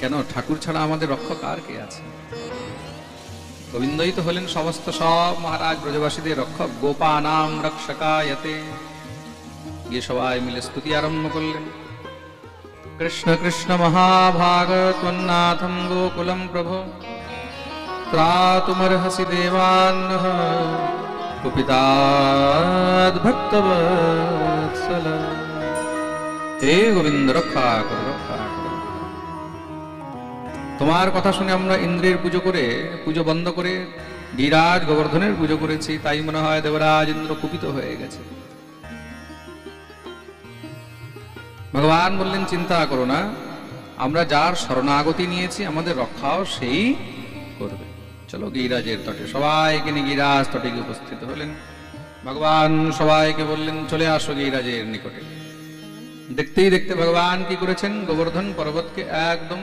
কেন, ঠাকুর ছাড়া আমাদের রক্ষক আর কে আছে? গোবিন্দই তো হলেন সমস্ত সব মহারাজ ব্রজবাসীদের রক্ষক। গোপানাম রক্ষকায়তে। গিয়ে সবাই মিলে স্তুতি আরম্ভ করলেন। কৃষ্ণ কৃষ্ণ মহাভাগ ত্বন্নাথম গোকুলম প্রভু ত্রাতুমর্হসি দেবান্নঃ কুপিতাদ ভক্তবৎসল। হে গোবিন্দ, রক্ষা করো, রক্ষা করো। তোমার কথা শুনে আমরা ইন্দ্রের পুজো করে, পুজো বন্ধ করে গিরিরাজ গোবর্ধনের পুজো করেছি, তাই মনে হয় দেবরাজ ইন্দ্র কুপিত হয়ে গেছে। ভগবান বললেন চিন্তা করো না, আমরা যার শরণাগতি নিয়েছি আমাদের রক্ষাও সেই করবে। চলো গিরিরাজের তটে। সবাইকে নিয়ে গিরিরাজ তটে গিয়ে উপস্থিত হলেন। ভগবান সবাইকে বললেন চলে আসো গিরিরাজের নিকটে। দেখতেই দেখতে ভগবান কি করেছেন, গোবর্ধন পর্বতকে একদম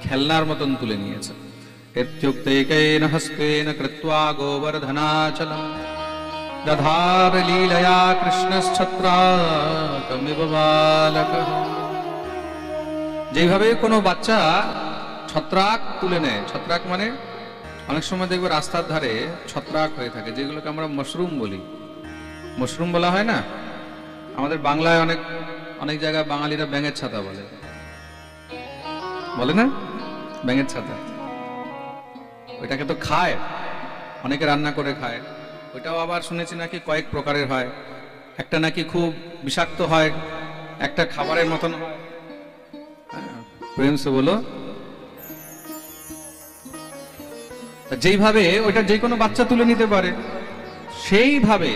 খেলনার মতন তুলে নিয়েছেন। ইত্যুক্তেকেন হস্তেন কৃত্বা গোবর্ধনাচলম দধার লীলয়া কৃষ্ণশ্ছত্রাকমিব বালকঃ। যেভাবে কোনো বাচ্চা ছত্রাক তুলে নেয়, ছত্রাক মানে অনেক সময় দেখবে রাস্তার ধারে ছত্রাক হয়ে থাকে, যেগুলোকে আমরা মাশরুম বলি। মাশরুম বলা হয় না, আমাদের বাংলায় অনেক অনেক জায়গায় বাঙালিরা ব্যাঙের ছাতা বলে, বলে না ব্যাঙের ছাতা। ওইটাকে তো খায়, অনেকে রান্না করে খায়। ওইটাও আবার শুনেছি নাকি কয়েক প্রকারের হয়। একটা নাকি খুব বিষাক্ত হয়, একটা খাবারের মতন হয়। প্রেম সে বলো। যেইভাবে ওইটা যে কোনো বাচ্চা তুলে নিতে পারে, সেইভাবে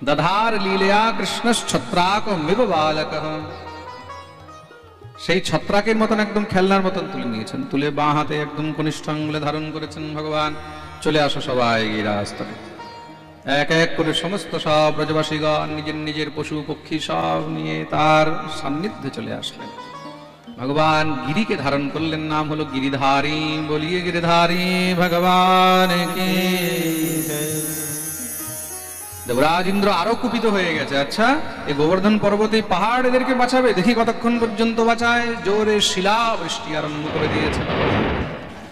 দধার লীলয়া কৃষ্ণশ্ছত্রাকমিব বালকঃ। সেই ছত্রাকের মতন একদম খেলনার মতন তুলে নিয়েছেন, তুলে বাঁ হাতে একদম কনিষ্ঠ আঙ্গুলে ধারণ করেছেন ভগবান। চলে আসো সবাই গিরিরাজ তটে। এক এক করে সমস্ত সব ব্রজবাসীগণ নিজের নিজের পশু পক্ষী সব নিয়ে তার সান্নিধ্যে চলে আসলেন। ভগবান গিরিকে ধারণ করলেন, নাম হলো গিরিধারী। বলিয়ে গিরিধারী ভগবান কি জয়। দেবরাজ ইন্দ্র আরো কুপিত হয়ে গেছে। আচ্ছা, এই গোবর্ধন পর্বত এই পাহাড় এদেরকে বাঁচাবে, দেখি কতক্ষণ পর্যন্ত বাঁচায়। জোরে শিলা বৃষ্টি আরম্ভ করে দিয়েছে।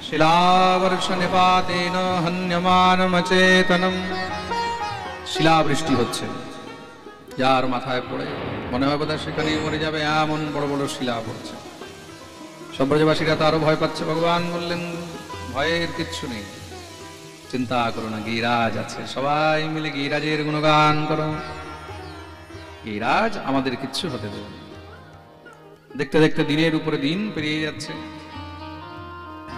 শিলাবর্ষ নিপাতেন হন্যমানমচেতনম। শিলা বৃষ্টি হচ্ছে, যার মাথায় পড়ে মনে হয় বোধহয় সেখানেই মরে যাবে, এমন বড় বড় শিলা পড়ছে। সব ব্রজবাসীরা তো আরো ভয় পাচ্ছে। ভগবান বললেন ভয়ের কিচ্ছু নেই, চিন্তা করো না, গিরিরাজ আছে। সবাই মিলে গিরিরাজের গুণগান করো। গিরিরাজ আমাদের কিচ্ছু হতে দেবে না। দেখতে দেখতে দিনের উপরে দিন পেরিয়ে যাচ্ছে।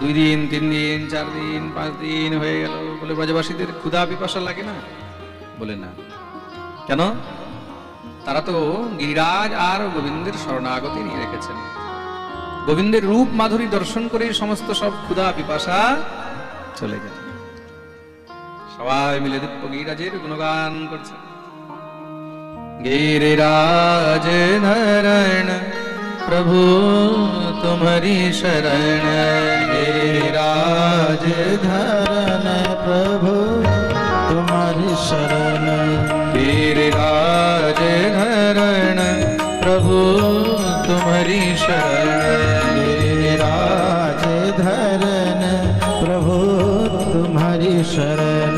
2 দিন, 3 দিন, 4 দিন, 5 দিন হয়ে গেল। বলে ব্রজবাসীদের ক্ষুধা পিপাসা লাগে না? বলে না। কেন? তারা তো গিরিরাজ আর গোবিন্দের শরণাগতি নিয়ে রেখেছেন। গোবিন্দের রূপ মাধুরী দর্শন করে সমস্ত সব ক্ষুধা পিপাসা চলে যায়। সবাই মিলে দিব্য গিরিরাজের গুণগান করছে। गिरिराज धरण प्रभु तुम्हारी शरण, गिरिराज धरण प्रभु तुम्हारी शरण, गिरिराज धरण प्रभु तुम्हारी शरण, गिरिराज धरण प्रभु तुम्हारी शरण,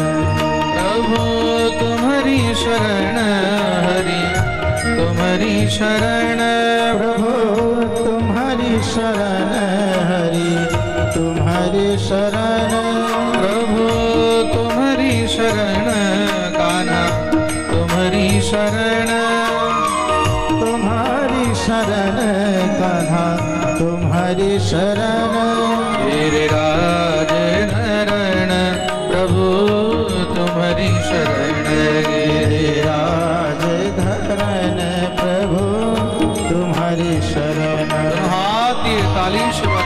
प्रभु तुम्हारी शरण हरि तुम्हारी शरण, प्रभु तुम्हारी शरण हरि तुम्हारी शरण, प्रभु तुम्हारी शरण कान्हा तुम्हारी शरण, तुम्हारी शरण कान्हा तुम्हारी शरण, गिरिराज धरण प्रभु तुम्हारी शरण, गिरिराज धरण प्रभु तुम्हारी शरण। हाथ ये ताली शिवा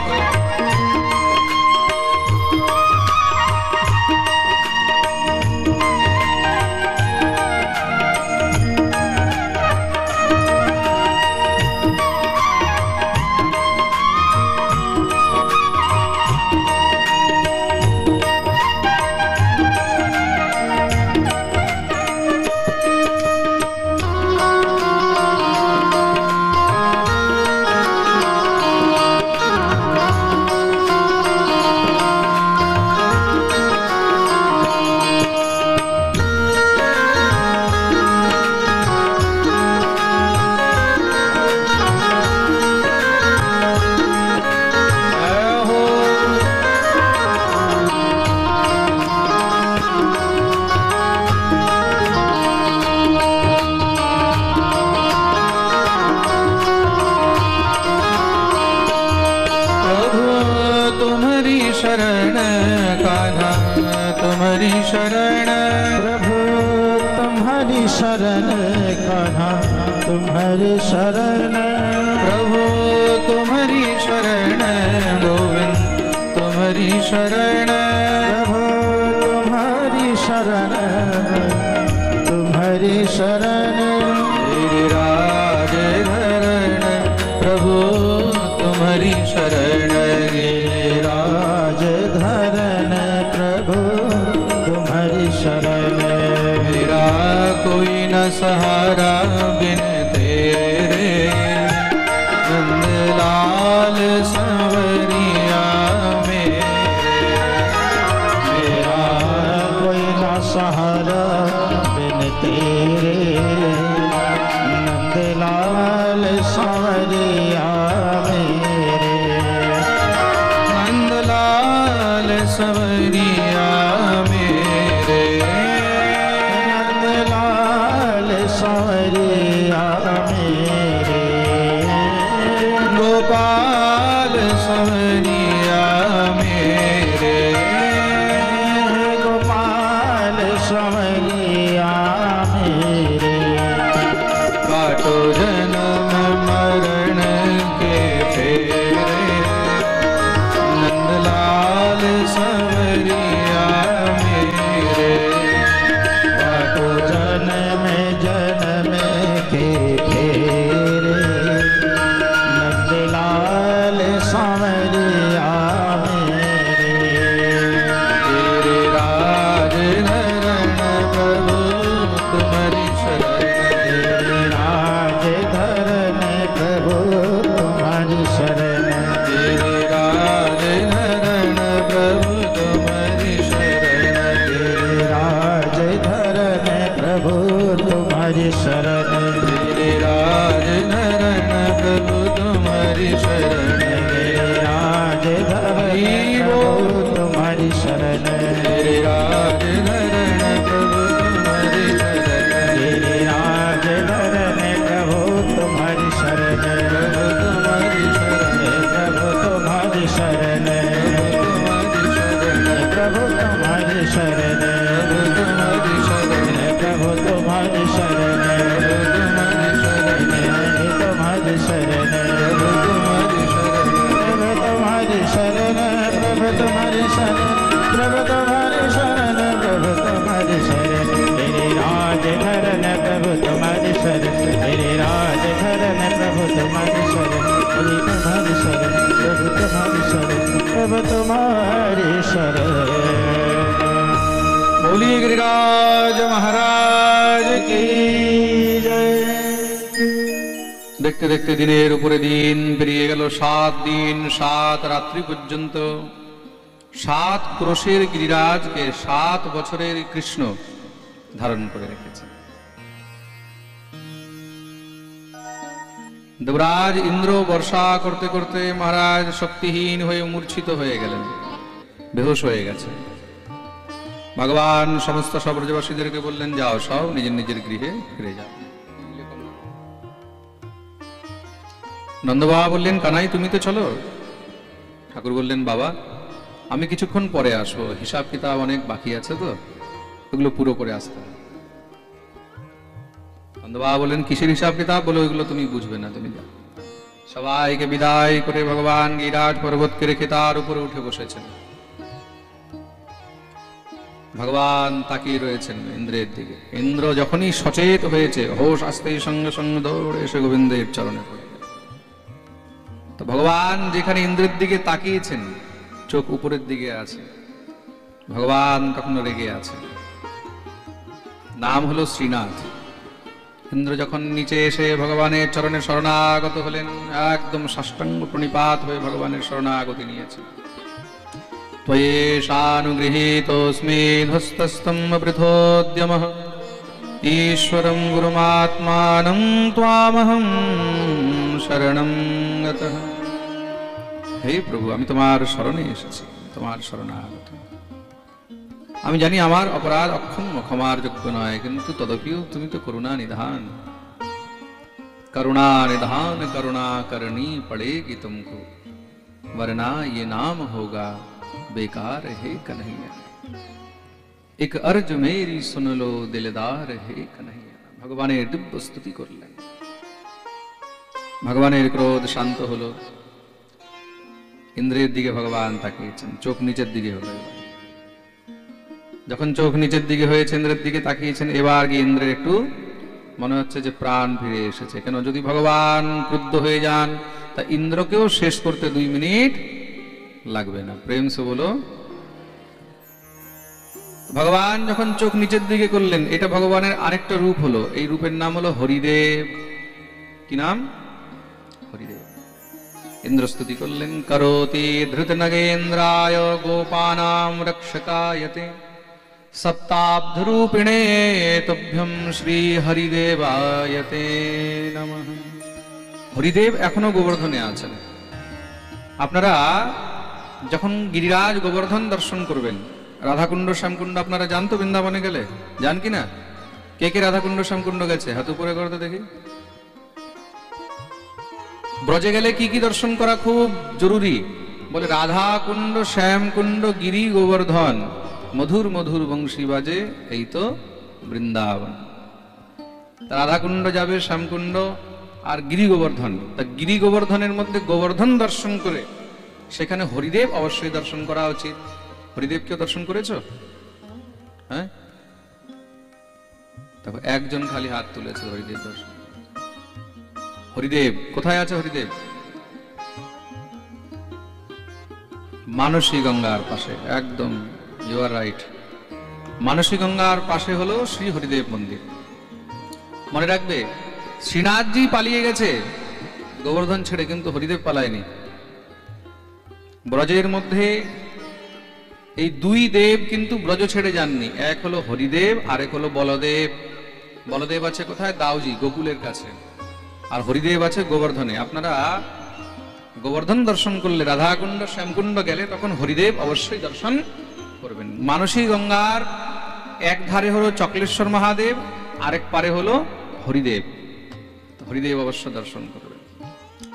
शरण, कान्हा तुम्हारी शरण, प्रभु तुम्हारी शरण, कान्हा तुम्हारी शरण, प्रभु तुम्हारी शरण, गोविंद तुम्हारी शरण, प्रभु तुम्हारी शरण, तुम्हारी शरण, गिरिराज धरण प्रभु तुम्हारी शरण, गिरिराज धरण प्रभु तुम्हारी शरण, मेरा कोई न सहारा बिन तेरे, नंदलाल संवरिया मेरे, मेरा कोई न सहारा बिन तेरे, नंदलाल संवरिया मेरे, नंदलाल संवरिया मेरे, नंदलाल संवरिया मेरे, गोपाल संवरिया मेरे, गोपाल संवरिया मेरे, काटो जन्म मरण के फेरे, नंदलाल संवरिया मेरे, काटो जन्म जन्म के फेरे, नंदलाल संवरिया मेरे, गिरिराज धरण प्रभु तुम्हारी शरण, गिरिराज धरण प्रभु तुम्हारी शरण, गिरिराज धरण प्रभु तुम्हारी शरण, गिरिराज धरण प्रभु तुम्हारी शरण, गिरिराज धरण प्रभु तुम्हारी शरण, गिरिराज धरण प्रभु तुम्हारी शरण, गिरिराज धरण प्रभु तुम्हारी शरण, गिरिराज धरण प्रभु तुम्हारी शरण, प्रभु तुम्हारी तुम्हारी शरण तुम्हारी शरण तुम्हारी शरण प्रभु तुम्हारी शरण प्रभु तुम्हारी शरण प्रभु तुम्हारी शरण तेरे राज धरन प्रभु तुम्हारी शरण तेरे राज धरन प्रभु तुम्हारी शरण तुम्हारी शरण प्रभु तुम्हारी शरण प्रभु तुम्हारी शरण। बोलिए गिरिराज महाराज की जय। দেখতে দেখতে দিনের উপরে দিন পেরিয়ে গেল 7 দিন 7 রাত্রি পর্যন্ত। 7 ক্রোশের গিরিরাজকে 7 বছরের কৃষ্ণ ধারণ করে রেখেছে। দেবরাজ ইন্দ্র বর্ষা করতে করতে মহারাজ শক্তিহীন হয়ে মূর্ছিত হয়ে গেলেন, বেহুশ হয়ে গেছে। ভগবান সমস্ত সব ব্রজবাসীদেরকে বললেন, যাও সব নিজের নিজের গৃহে ফিরে যাও। নন্দবাবা বললেন, কানাই তুমি তো চলো। ঠাকুর বললেন, বাবা আমি কিছুক্ষণ পরে আসবো, হিসাব কিতাব অনেক বাকি আছে তো, ওগুলো পুরো করে আসতে হবে। নন্দবাবা বললেন, কিসের হিসাব কিতাব? বলে, ওইগুলো তুমি বুঝবে না, তুমি যাও। সবাইকে বিদায় করে ভগবান গিরিরাজ পর্বতকে রেখে তার উপরে উঠে বসেছেন। ভগবান তাকিয়ে রয়েছেন ইন্দ্রের দিকে। ইন্দ্র যখনই সচেত হয়েছে, হোশ আসতেই সঙ্গে সঙ্গে দৌড়ে এসে গোবিন্দের চরণে পড়ে। তো ভগবান যেখানে ইন্দ্রের দিকে তাকিয়েছেন, চোখ উপরের দিকে আছে, ভগবান তখন রেগে আছে। নাম হলো শ্রীনাথ। ইন্দ্র যখন নিচে এসে ভগবানের চরণে শরণাগত হলেন, একদম সাষ্টাঙ্গ প্রণিপাত হয়ে ভগবানের শরণাগতি নিয়েছেন। ত্বয়েষানুগৃহীতোऽস্মি ধ্বস্তস্তম বৃথোদ্যমঃ ईश्वरं गुरुमात्मानं त्वामहं शरणं गतः। हे प्रभु, আমি তোমার শরণে এসেছি, তোমার শরণাগত। আমি জানি আমার অপরাধ অক্ষম্য, ক্ষমার যোগ্য নয়, কিন্তু তদপিও তুমি তো করুণা নিধান। करुणा निधान करुणा करनी पड़ेगी तुमको, वरना ये नाम होगा बेकार है कन्हैया। एक अर्ज मेरी सुन लो दिलदार है कन्हैया। भगवाনের দিব্য স্তুতি করলেন। ভগবানের ক্রোধ শান্ত হলো। ইন্দ্রের দিকে ভগবান তাকিয়েছেন, চোখ নিচের দিকে হলো। যখন চোখ নিচের দিকে হয়েছে, ইন্দ্রের দিকে তাকিয়েছেন, এবার গিয়ে ইন্দ্রের একটু মনে হচ্ছে যে প্রাণ ফিরে এসেছে। কেন, যদি ভগবান ক্রুদ্ধ হয়ে যান তা ইন্দ্রকেও শেষ করতে 2 মিনিট লাগবে না। প্রেম সে বলো। ভগবান যখন চোখ নিচের দিকে করলেন, এটা ভগবানের আরেকটা রূপ হলো। এই রূপের নাম হলো হরিদেব। কি নাম? হরিদেব। ইন্দ্র স্তুতি করলেন, করোতি ধৃত নগেন্দ্রায় গোপানাম রক্ষকায়তে সপ্তাব্ধরূপিণে তভ্যম শ্রী হরিদেবায়তে নমঃ। হরিদেব এখনো গোবর্ধনে আছেন। আপনারা যখন গিরিরাজ গোবর্ধন দর্শন করবেন, রাধাকুণ্ড শ্যামকুণ্ড আপনারা জানতো? বৃন্দাবনে গেলে জান কি না? কে কে রাধাকুণ্ড শ্যামকুণ্ড গেছে? হাত উপরে করতে দেখি। ব্রজে গেলে কি কি দর্শন করা খুব জরুরি? বলে রাধাকুণ্ড, শ্যামকুণ্ড, গিরি, গোবর্ধন, মধুর মধুর বংশী বাজে, এই তো বৃন্দাবন। রাধাকুণ্ড যাবে, শ্যামকুণ্ড আর গিরি গোবর্ধন। তা গিরি গোবর্ধনের মধ্যে গোবর্ধন দর্শন করে সেখানে হরিদেব অবশ্যই দর্শন করা উচিত। হরিদেবকেও দর্শন করেছো? হ্যাঁ, দেখো একজন খালি হাত তুলেছে হরিদেব দর্শন। হরিদেব কোথায় আছে? হরিদেব মানসী গঙ্গার পাশে। একদম, ইউ আর রাইট। মানসী গঙ্গার পাশে হলো শ্রী হরিদেব মন্দির। মনে রাখবে, শ্রীনাথজি পালিয়ে গেছে গোবর্ধন ছেড়ে, কিন্তু হরিদেব পালায়নি। ব্রজের মধ্যে এই 2 দেব কিন্তু ব্রজ ছেড়ে যাননি। এক হলো হরিদেব, আরেক হলো বলদেব। বলদেব আছে কোথায়? দাউজি, গোকুলের কাছে। আর হরিদেব আছে গোবর্ধনে। আপনারা গোবর্ধন দর্শন করলে, রাধাকুণ্ড শ্যামকুণ্ড গেলে, তখন হরিদেব অবশ্যই দর্শন করবেন। মানসী গঙ্গার এক ধারে হলো চক্লেশ্বর মহাদেব, আরেক পারে হলো হরিদেব। হরিদেব অবশ্য দর্শন করবেন।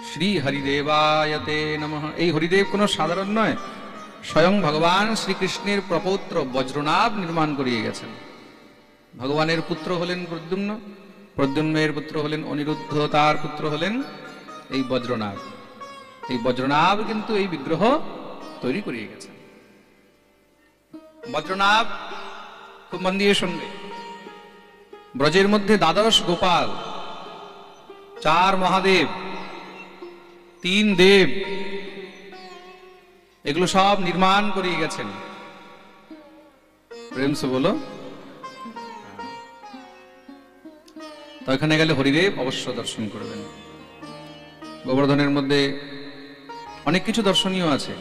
শ্রী হরিদেবায়তে নমঃ। এই হরিদেব কোনো সাধারণ নয়, স্বয়ং ভগবান শ্রীকৃষ্ণের প্রপৌত্র বজ্রনাভ নির্মাণ করিয়ে গেছেন। ভগবানের পুত্র হলেন প্রদ্যুম্ন, প্রদ্যুম্নের পুত্র হলেন অনিরুদ্ধ, তার পুত্র হলেন এই বজ্রনাভ। এই বজ্রনাভ কিন্তু এই বিগ্রহ তৈরি করিয়ে গেছেন। বজ্রনাভ খুব মন দিয়ে শুনবে। ব্রজের মধ্যে দ্বাদশ গোপাল, 4 মহাদেব, 3 দেব, এগুলো সব নির্মাণ করিয়ে গেছেন। প্রেম সে বলো। তো এখানে গেলে হরিদেব অবশ্য দর্শন করবেন। গোবর্ধনের মধ্যে অনেক কিছু দর্শনীয় আছে।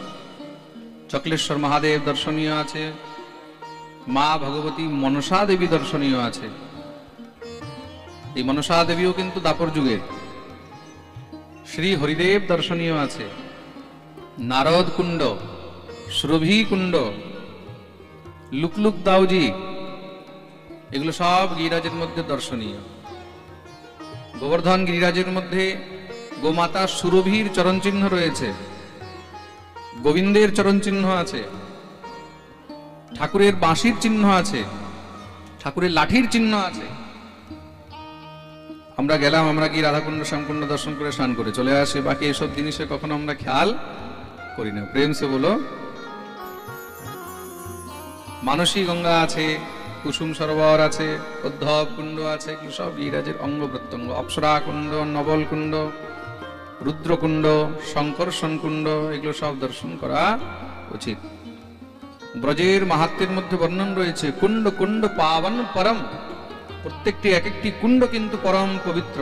চক্লেশ্বর মহাদেব দর্শনীয় আছে, মা ভগবতী মনসা দেবী দর্শনীয় আছে। এই মনসা দেবীও কিন্তু দাপর যুগের। শ্রী হরিদেব দর্শনীয় আছে, নারদ কুণ্ড, সুরভি কুণ্ড, লুকলুক দাউজি, এগুলো সব গিরিরাজের মধ্যে দর্শনীয়। গোবর্ধন গিরিরাজের মধ্যে গোমাতা সুরভির চরণ চিহ্ন রয়েছে, গোবিন্দের চরণ চিহ্ন আছে, ঠাকুরের বাঁশির চিহ্ন আছে, ঠাকুরের লাঠির চিহ্ন আছে। আমরা গেলাম, আমরা কি রাধাকুণ্ড শ্যামকুণ্ড দর্শন করে স্নান করে চলে আসি, বাকি এসব জিনিসে কখনো আমরা খেয়াল করি না। প্রেম সে বলো। মানসী গঙ্গা আছে, কুসুম সরোবর আছে, উদ্ধব কুণ্ড আছে, এগুলো সব গিরিরাজের অঙ্গ প্রত্যঙ্গ। অপ্সরা কুণ্ড, নবল কুণ্ড, রুদ্রকুণ্ড, শঙ্কর্ষণ কুণ্ড, এগুলো সব দর্শন করা উচিত। ব্রজের মাহাত্ম্যের মধ্যে বর্ণন রয়েছে, কুণ্ড কুণ্ড পাবন পরম, প্রত্যেকটি এক একটি কুণ্ড কিন্তু পরম পবিত্র।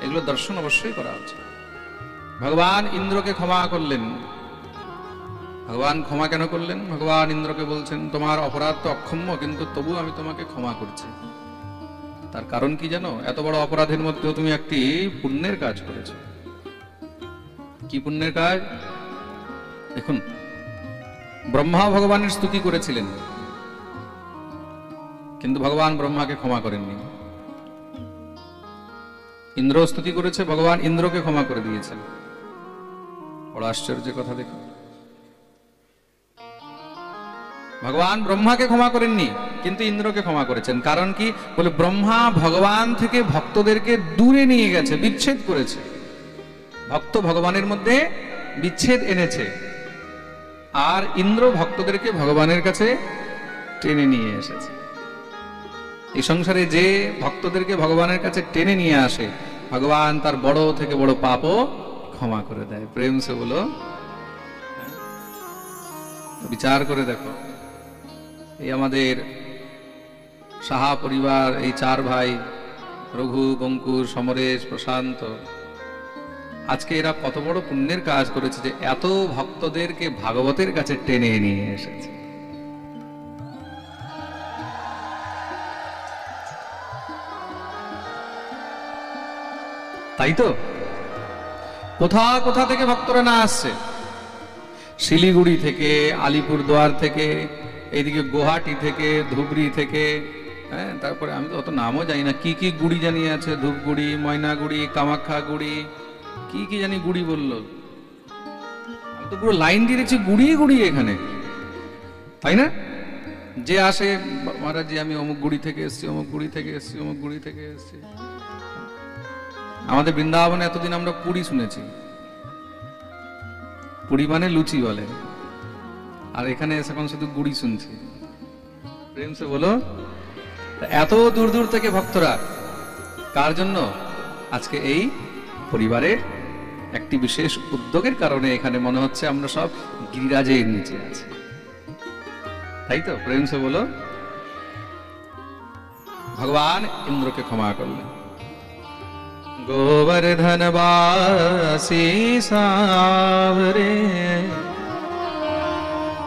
এগুলো দর্শন অবশ্যই করা উচিত। ভগবান ইন্দ্রকে ক্ষমা করলেন। ভগবান ক্ষমা কেন করলেন? ভগবান ইন্দ্রকে বলছেন, তোমার অপরাধ তো অক্ষম্য, কিন্তু তবু আমি তোমাকে ক্ষমা করছি। তার কারণ কি জানো? এত বড় অপরাধের মধ্যেও তুমি একটি পুণ্যের কাজ করেছো। কি পুণ্যের কাজ? দেখুন, ব্রহ্মা ভগবানের স্তুতি করেছিলেন, কিন্তু ভগবান ব্রহ্মাকে ক্ষমা করেননি। ইন্দ্র স্তুতি করেছে, ভগবান ইন্দ্রকে ক্ষমা করে দিয়েছেন। বড় আশ্চর্যের কথা। দেখুন, ভগবান ব্রহ্মাকে ক্ষমা করেননি, কিন্তু ইন্দ্রকে ক্ষমা করেছেন। কারণ কি? বলে ব্রহ্মা ভগবান থেকে ভক্তদেরকে দূরে নিয়ে গেছে, বিচ্ছেদ করেছে। ভক্ত ভগবানের মধ্যে বিচ্ছেদ এনেছে, আর ইন্দ্র ভক্তদেরকে ভগবানের কাছে টেনে নিয়ে এসেছে। এই সংসারে যে ভক্তদেরকে ভগবানের কাছে টেনে নিয়ে আসে, ভগবান তার বড় থেকে বড় পাপও ক্ষমা করে দেয়। প্রেম সে বলো। বিচার করে দেখো, এই আমাদের সাহা পরিবার, এই 4 ভাই, রঘু, বঙ্কুর, সমরেশ, প্রশান্ত, আজকে এরা কত বড় পুণ্যের কাজ করেছে যে এত ভক্তদেরকে ভাগবতের কাছে টেনে নিয়ে এসেছে। তাই তো কোথা কোথা থেকে ভক্তরা না আসছে, শিলিগুড়ি থেকে, আলিপুরদুয়ার থেকে, এইদিকে গুয়াহাটি থেকে, ধুবড়ি থেকে, হ্যাঁ, তারপরে আমি তো অত নামও জানি না, কি কি গুড়ি জানি আছে, ধূপগুড়ি, ময়নাগুড়ি, কামাখ্যা গুড়ি, কি কি জানি গুড়ি বললো। আমি তো পুরো লাইন দিয়ে দেখছি গুড়ি গুড়ি এখানে, তাই না? যে আসে, মহারাজ জি আমি অমুক গুড়ি থেকে এসছি, অমুক গুড়ি থেকে এসছি, অমুক গুড়ি থেকে এসছি। আমাদের বৃন্দাবনে এতদিন আমরা পুরি শুনেছি, পুরি মানে লুচি বলে, আর এখানে এখন শুধু গুড়ি শুনছি। প্রেম সে বলো। এত দূর দূর থেকে ভক্তরা কার জন্য? আজকে এই পরিবারের একটি বিশেষ উদ্যোগের কারণে এখানে মনে হচ্ছে আমরা সব গিরিরাজের নিচে আছি, তাই তো? প্রেম সে বলো। ভগবান ইন্দ্রকে ক্ষমা করলেন। গোবর্ধন বাসী সাবরে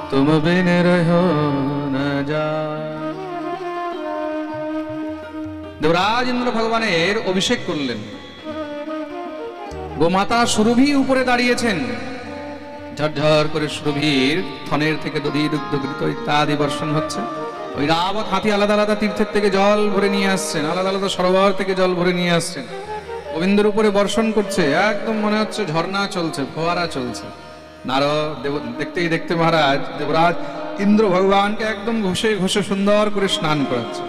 तुम बिन रहो न जा। দেবরাজ ইন্দ্র ভগবানের অভিষেক করলেন। গোমাতা সুরভি উপরে দাঁড়িয়েছেন, ঝরঝর করে সুরভির থনের থেকে দধি, দুগ্ধ, ঘৃত ইত্যাদি বর্ষণ হচ্ছে। ওই রাবত হাতি আলাদা আলাদা তীর্থের থেকে জল ভরে নিয়ে আসছেন, আলাদা আলাদা সরোবর থেকে জল ভরে নিয়ে আসছেন, গোবিন্দের উপরে বর্ষণ করছে। একদম মনে হচ্ছে ঝর্ণা চলছে, ফোয়ারা চলছে। নারদ দেখতেই দেখতে মহারাজ দেবরাজ ইন্দ্র ভগবানকে একদম ঘষে ঘষে সুন্দর করে স্নান করাচ্ছে।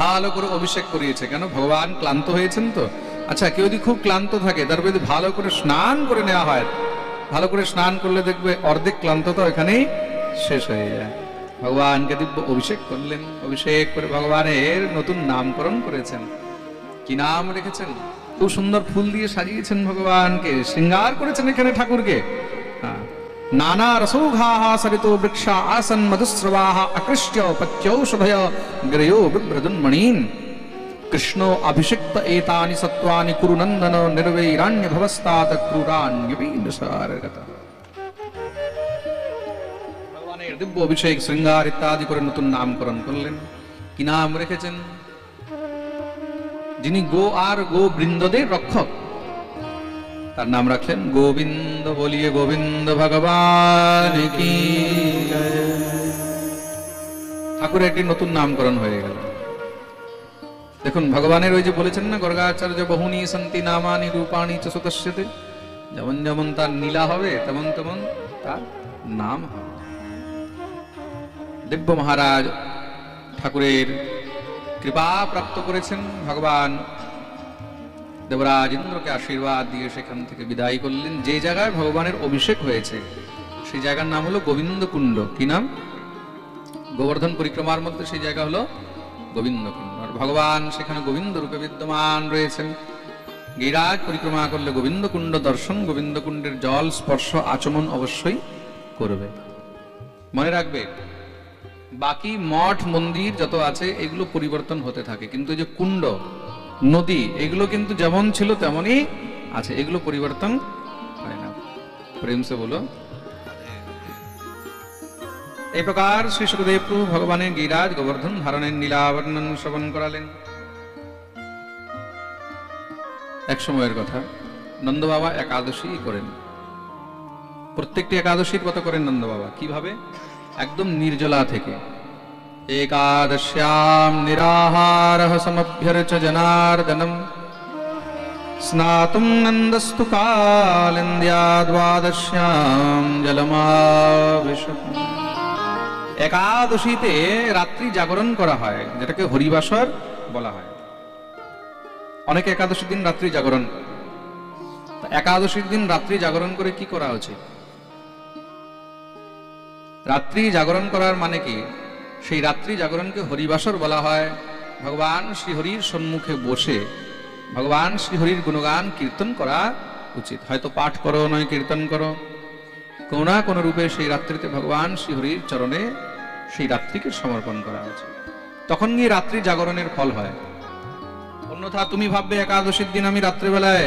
ভালো করে অভিষেক করিয়েছে। কেন? ভগবান ক্লান্ত হয়েছেন তো। আচ্ছা, কেউ যদি খুব ক্লান্ত থাকে তারপরে যদি ভালো করে স্নান করে নেওয়া হয়, ভালো করে স্নান করলে দেখবে অর্ধেক ক্লান্ততা এখানেই শেষ হয়ে যায়। ভগবানকে দিব্য অভিষেক করলেন, অভিষেক করে ভগবানের নতুন নামকরণ করেছেন। কি নাম রেখেছেন? খুব সুন্দর ফুল দিয়ে সাজিয়েছেন ভগবানকে, শৃঙ্গার করেছেন এখানে ঠাকুরকে। নানা রসৌঘাহ সরিতো বৃক্ষা আসন মধুস্রবাহ আকৃষ্ট্য পত্যৌষধয় গ্রയോ বিভ্রদুন্মণীন কৃষ্ণ অভিষিক্ত এতানি সত্ত্বানি কুরু নন্দন নির্বৈরাণ্য ভবস্তাত ক্রূরাণ্যবীনসারগত। ভগবানের দিব্য অভিষেক, শৃঙ্গার ইত্যাদি করে নতুন নামকরণ করলেন। কি নাম রেখেছেন? যিনি গো আর গো বৃন্দদের রক্ষক, তার নাম রাখলেন গোবিন্দ। বলিয়ে গোবিন্দ ভগবান কি জয়। ঠাকুরের একটি নতুন নামকরণ হয়ে গেল। দেখুন, ভগবানের ওই যে বলেছেন না, গর্গাচার্য বহুনি সন্তি নামানি রূপাণি চ সুতস্যতে, যেমন যেমন তার লীলা হবে তেমন তেমন তার নাম হবে। দিব্য মহারাজ ঠাকুরের কৃপা প্রাপ্ত করেছেন। ভগবান দেবরাজ ইন্দ্রকে আশীর্বাদ দিয়ে সেখান থেকে বিদায় করলেন। যে জায়গায় ভগবানের অভিষেক হয়েছে সেই জায়গার নাম হলো গোবিন্দ কুণ্ড। কি নাম? গোবর্ধন পরিক্রমার মধ্যে সেই জায়গা হলো গোবিন্দ কুণ্ড। আর ভগবান সেখানে গোবিন্দ রূপে বিদ্যমান রয়েছেন। গিরিরাজ পরিক্রমা করলে গোবিন্দ কুণ্ড দর্শন, গোবিন্দ কুণ্ডের জল স্পর্শ আচমন অবশ্যই করবে। মনে রাখবে, বাকি মঠ মন্দির যত আছে এগুলো পরিবর্তন হতে থাকে, কিন্তু এই যে কুণ্ড নদী এগুলো কিন্তু যেমন ছিল তেমনই আছে, এগুলো পরিবর্তন হয় না। প্রেম সে বলো। এই প্রকার শ্রী সুখদেব প্রভু ভগবানের গিরিরাজ গোবর্ধন ধারণের নীলাবর্ণন শ্রবণ করালেন। এক সময়ের কথা, নন্দ বাবা একাদশী করেন। প্রত্যেকটি একাদশীর মতো করেন নন্দ বাবা। কিভাবে? একদম নির্জলা থেকে। একাদশ্যাম নিরাহারঃ সমভ্যর্চ জনার্দনম স্নাতুম নন্দস্তু কালিন্দ্যা দ্বাদশ্যাম জলমাভিষেক। একাদশীতে রাত্রি জাগরণ করা হয়, যেটাকে হরিবাসর বলা হয়। অনেকে একাদশীর দিন রাত্রি জাগরণ করে। একাদশীর দিন রাত্রি জাগরণ করে কি করা উচিত? রাত্রি জাগরণ করার মানে কি? সেই রাত্রি জাগরণকে হরিবাসর বলা হয়। ভগবান শ্রীহরির সম্মুখে বসে ভগবান শ্রীহরির গুণগান কীর্তন করা উচিত। হয়তো পাঠ করো, নয় কীর্তন করো, কোনো না কোনো রূপে সেই রাত্রিতে ভগবান শ্রীহরির চরণে সেই রাত্রিকে সমর্পণ করা উচিত। তখন গিয়ে রাত্রি জাগরণের ফল হয়। অন্যথা তুমি ভাববে একাদশীর দিন আমি রাত্রিবেলায়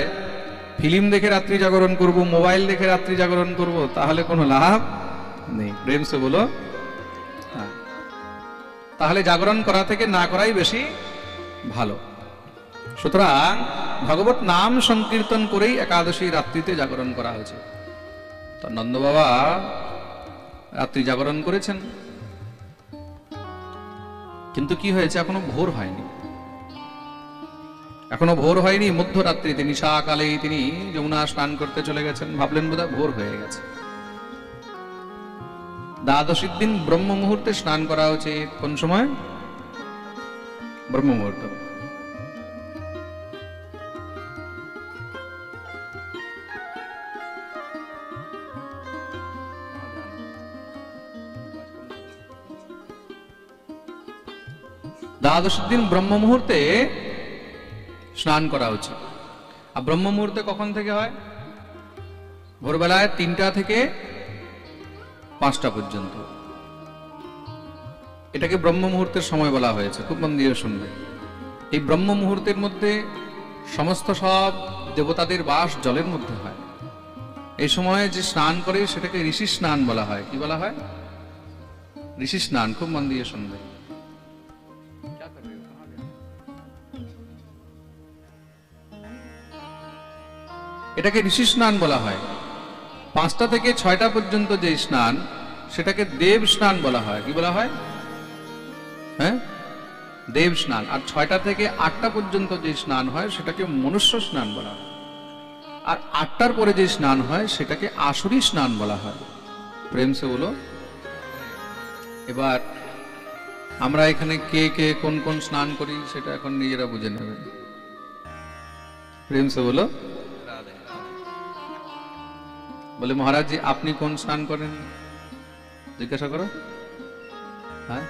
ফিল্ম দেখে রাত্রি জাগরণ করব, মোবাইল দেখে রাত্রি জাগরণ করব, তাহলে কোনো লাভ নেই। প্রেম সে বলো। তাহলে জাগরণ করা থেকে না করাই বেশি ভালো। সুতরাং ভগবত নাম সংকীর্তন করেই একাদশী রাত্রিতে জাগরণ করা হয়েছে। তো নন্দ বাবা রাত্রি জাগরণ করেছেন, কিন্তু কি হয়েছে? এখনো ভোর হয়নি। এখনো ভোর হয়নি। মধ্যরাত্রিতে নিশাকালেই তিনি যমুনা স্নান করতে চলে গেছেন। ভাবলেন বোধহয় ভোর হয়ে গেছে। দ্বাদশীর দিন ব্রহ্ম মুহূর্তে স্নান করা উচিত। কোন সময়? ব্রহ্ম মুহূর্ত। দ্বাদশীর দিন ব্রহ্ম মুহূর্তে স্নান করা উচিত। আর ব্রহ্ম মুহূর্তে কখন থেকে হয়? ভোরবেলায় 3টা থেকে 5টা পর্যন্ত। এটাকে ব্রহ্ম মুহূর্তের সময় বলা হয়েছে। খুব মন দিয়ে শুনবে। এই ব্রহ্ম মুহূর্তের মধ্যে সমস্ত সব দেবতাদের বাস জলের মধ্যে হয়। এই সময় যে স্নান করে সেটাকে ঋষি স্নান বলা হয়। কি বলা হয়? ঋষি স্নান। খুব মন দিয়ে শুনবে। এটাকে ঋষি স্নান বলা হয়। 5টা থেকে 6টা পর্যন্ত যে স্নান সেটাকে দেব স্নান বলা হয়। কি বলা হয়? হ্যাঁ, দেব স্নান। আর 6টা থেকে 8টা পর্যন্ত যে স্নান হয় সেটাকে মনুষ্য স্নান বলা হয়। আর 8টার পরে যে স্নান হয় সেটাকে আসুরি স্নান বলা হয়। প্রেম সে বলো। এবার আমরা এখানে কে কে কোন কোন স্নান করি সেটা এখন নিজেরা বুঝে নেবেন। প্রেম সে বলো। বলে মহারাজ জি আপনি কোন স্নান করেন, জিজ্ঞাসা করো। हाँ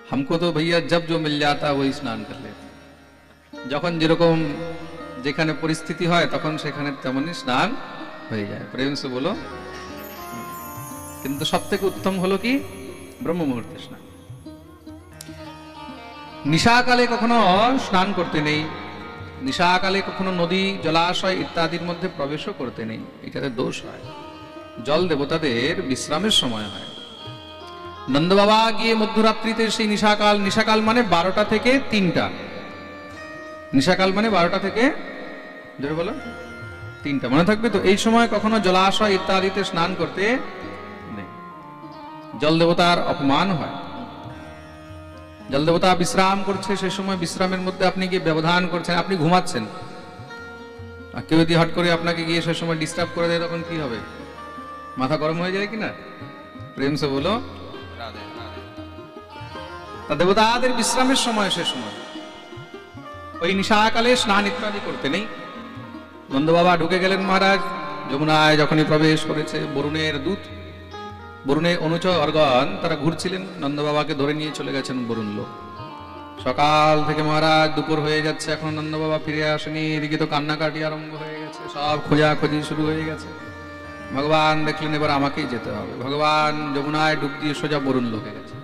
हमको तो भैया जब जो मिल जाता वही स्नान कर लेते, যখন যেরকম যেখানে পরিস্থিতি হয় তখন সেখানে তেমনই স্নান হয়ে যায়। প্রেম সে বলো। কিন্তু সবথেকে উত্তম হলো কি ব্রহ্ম মুহূর্তে স্নান। নিশাকালে কখনো স্নান করতে নেই, নিশাকালে কখনো নদী জলাশয় ইত্যাদির মধ্যে প্রবেশও করতে নেই, এটাতে দোষ হয়। জল দেবতাদের বিশ্রামের সময় হয়। নন্দ বাবা গিয়ে মধ্যরাত্রিতে সেই নিশাকাল, নিশাকাল মানে 12টা থেকে 3টা, নিশাকাল মানে 12টা থেকে জোরে বলো 3টা, মনে থাকবে তো। এই সময় কখনো জলাশয় ইত্যাদিতে স্নান করতে নেই, জল দেবতার অপমান হয়। জল দেবতা বিশ্রাম করছে, সেই সময় বিশ্রামের মধ্যে আপনি গিয়ে ব্যবধান করছেন, আপনি ঘুমাচ্ছেন, আর কেউ যদি হট করে আপনাকে গিয়ে সেই সময় ডিস্টার্ব করে দেয় তখন কি হবে? মাথা গরম হয়ে যায় কিনা? প্রেম সে বলো। তা দেবতাদের বিশ্রামের সময়, সে সময় ওই নিশাকালে স্নান ইত্যাদি করতে নেই। নন্দ বাবা ঢুকে গেলেন মহারাজ যমুনায়, যখনই প্রবেশ করেছে বরুণের দূত, বরুণের অনুচর অর্গণ তারা ঘুরছিলেন, নন্দ বাবাকে ধরে নিয়ে চলে গেছেন বরুণ লোক। সকাল থেকে মহারাজ দুপুর হয়ে যাচ্ছে, এখন নন্দ বাবা ফিরে আসেনি। এদিকে তো কান্নাকাটি আরম্ভ হয়ে গেছে, সব খোঁজাখুঁজি শুরু হয়ে গেছে। ভগবান দেখলেন এবার আমাকেই যেতে হবে। ভগবান যমুনায় ডুব দিয়ে সোজা বরুণ লোকে গেছে।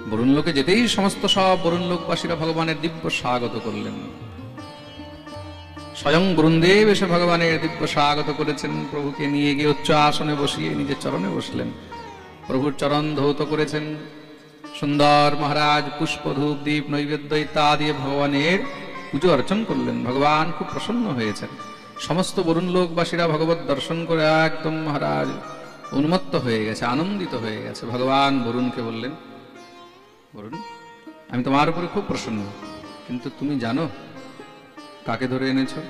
বরুণ লোকে যেতেই সমস্ত সব বরুণ লোকবাসীরা ভগবানের দিব্য স্বাগত করলেন। স্বয়ং বরুণদেব এসে ভগবানের দিব্য স্বাগত করেছেন। প্রভুকে নিয়ে গিয়ে উচ্চ আসনে বসিয়ে নিজের চরণে বসলেন, প্রভুর চরণ ধৌত করেছেন। সুন্দর মহারাজ পুষ্প ধূপ দীপ নৈবেদ্য ইত্যাদি ভগবানের পুজো অর্চন করলেন। ভগবান খুব প্রসন্ন হয়েছেন। সমস্ত বরুণ লোকবাসীরা ভগবত দর্শন করে একদম মহারাজ উন্মত্ত হয়ে গেছে, আনন্দিত হয়ে গেছে। ভগবান বরুণকে বললেন, বরুণ আমি তোমার উপরে খুব প্রসন্ন, কিন্তু তুমি জানো কাকে ধরে এনেছো?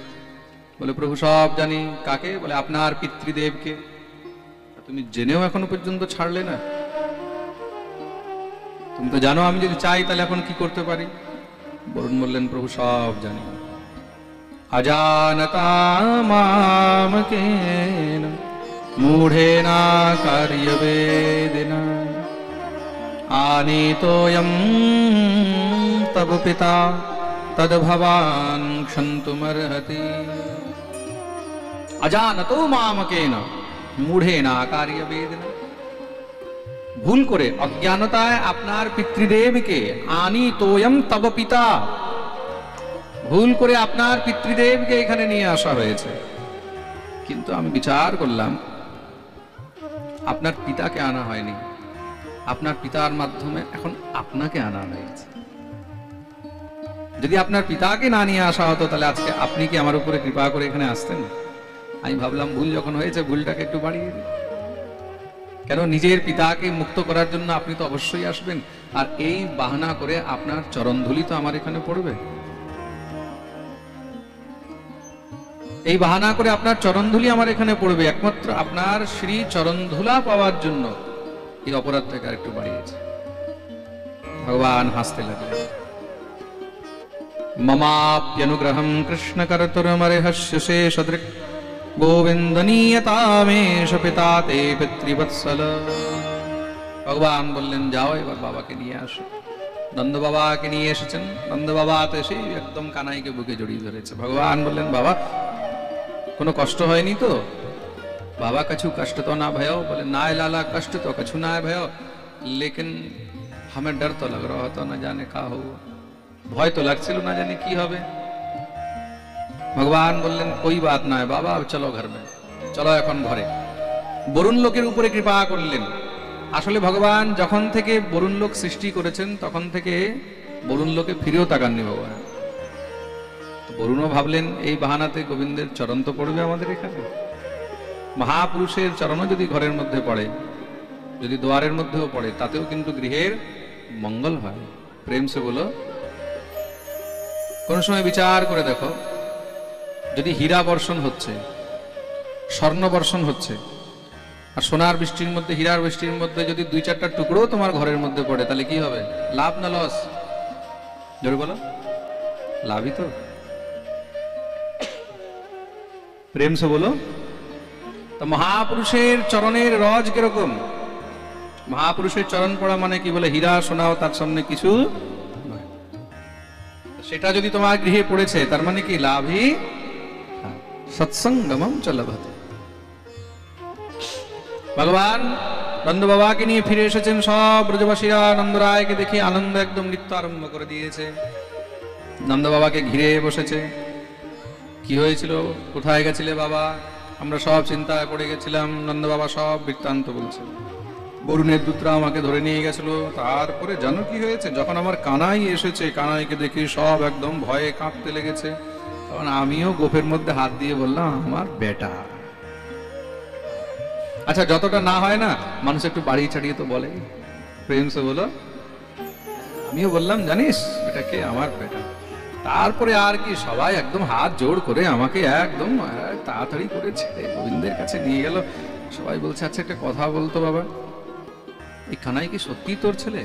বলে প্রভু সব জানি। কাকে? বলে আপনার পিতৃদেবকে। তুমি জেনেও এখনো পর্যন্ত ছাড়লে না? তুমি তো জানো আমি যদি চাই তাহলে এখন কি করতে পারি? বরুণ বললেন প্রভু সব জানি। अजानता मामकेन मूढेना कार्यवेदिना आनीतोऽयं तव पिता तद्भवान् क्षन्तुमर्हति। अजानतो मामकेन मूढेना कार्यवेदिना, ভুল করে অজ্ঞানতায় আপনার পিতৃদেবকে, আনীতোऽयं তব পিতা, ভুল করে আপনার পিতৃদেবকে এখানে নিয়ে আসা হয়েছে। কিন্তু আমি বিচার করলাম আপনার পিতাকে আনা হয়নি, আপনার পিতার মাধ্যমে এখন আপনাকে আনা হয়েছে। যদি আপনার পিতাকে না নিয়ে আসা হতো তাহলে আজকে আপনি কি আমার উপরে কৃপা করে এখানে আসতেন? আমি ভাবলাম ভুল যখন হয়েছে ভুলটাকে একটু বাড়িয়ে দিই। কেন? নিজের পিতাকে মুক্ত করার জন্য আপনি তো অবশ্যই আসবেন, আর এই বাহানা করে আপনার চরণধুলি তো আমার এখানে পড়বে। এই বাহানা করে আপনার চরণধুলি আমার এখানে পড়বে, একমাত্র আপনার শ্রী চরণধুলা পাওয়ার জন্য এই অপরাধটাকে আর একটু বাড়িয়েছে। ভগবান হাসতে লাগলেন। মমাপ্যনুগ্রহম কৃষ্ণ করতুরমর্হস্য শেষদৃক্ গোবিন্দনীয়তামেষ পিতা তে পিতৃবৎসল। ভগবান বললেন যাও এবার বাবাকে নিয়ে আসো। নন্দ বাবাকে নিয়ে এসেছেন। নন্দ বাবা তো এসে একদম কানাইকে বুকে জড়িয়ে ধরেছে। ভগবান বললেন বাবা কোনো কষ্ট হয়নি তো? बाबा कछु कष्ट तो ना भयो? बोले ना लाला कष्ट तो कछु ना भयो, लेकिन हमें डर तो लग रहा तो न जाने का हो, भय तो লাগছিল না জানি কি হবে। ভগবান বললেন कोई बात ना है बाबा, अब चलो घर में, चलो এখন ঘরে। বরুণ লোকের উপরে কৃপা করলেন। আসলে ভগবান যখন থেকে বরুণ লোক সৃষ্টি করেছেন তখন থেকে বরুণ লোকে ফিরেও তাকাননি ভগবান। বরুণও ভাবলেন এই বাহানাতে গোবিন্দের চরণ তো পড়বে আমাদের এখানে। মহাপুরুষের চরণও যদি ঘরের মধ্যে পড়ে, যদি দ্বারের মধ্যেও পড়ে, তাতেও কিন্তু গৃহের মঙ্গল হয়। প্রেম সে বলো। কোন সময় বিচার করে দেখো, যদি হীরা বর্ষণ হচ্ছে, স্বর্ণ বর্ষণ হচ্ছে, আর সোনার বৃষ্টির মধ্যে, হীরার বৃষ্টির মধ্যে যদি 2-4টা টুকরো তোমার ঘরের মধ্যে পড়ে, তাহলে কি হবে? লাভ না লস? জোরে বলো, লাভই তো। প্রেম সে বলো। তো মহাপুরুষের চরণের রজ কিরকম? মহাপুরুষের চরণ পড়া মানে কি? বলে হীরা সোনাও তার সামনে কিছু নয়। সেটা যদি তোমার গৃহে পড়েছে, তার মানে কি? লাভই। সৎসঙ্গমম চ লভতে। ভগবান নন্দ বাবাকে নিয়ে ফিরে এসেছেন। সব ব্রজবাসীরা নন্দ রায়কে দেখে আনন্দ একদম নৃত্য আরম্ভ করে দিয়েছে। নন্দ বাবাকে ঘিরে বসেছে। কি হয়েছিল? কোথায় গেছিলে বাবা? আমরা সব চিন্তায় পড়ে গেছিলাম। নন্দ বাবা সব বৃত্তান্ত বলছে। বরুণের দূতরা আমাকে ধরে নিয়ে গেছিল। তারপরে জানো কি হয়েছে? যখন আমার কানাই এসেছে, কানাইকে দেখি সব একদম ভয়ে কাঁপতে লেগেছে। তখন আমিও গোফের মধ্যে হাত দিয়ে বললাম, আমার বেটা। আচ্ছা, যতটা না হয় না, মানুষ একটু বাড়িয়ে ছাড়িয়ে তো বলে, প্রেম সে বলো। আমিও বললাম, জানিস এটাকে? আমার বেটা। তারপরে আর কি, সবাই একদম হাত জোড় করে আমাকে একদম তাড়াতাড়ি করে ছেড়ে গোবিন্দের কাছে নিয়ে গেল। সবাই বলছে, আচ্ছা একটা কথা বলতো বাবা, এই কানাই কি সত্যি তোর ছেলে?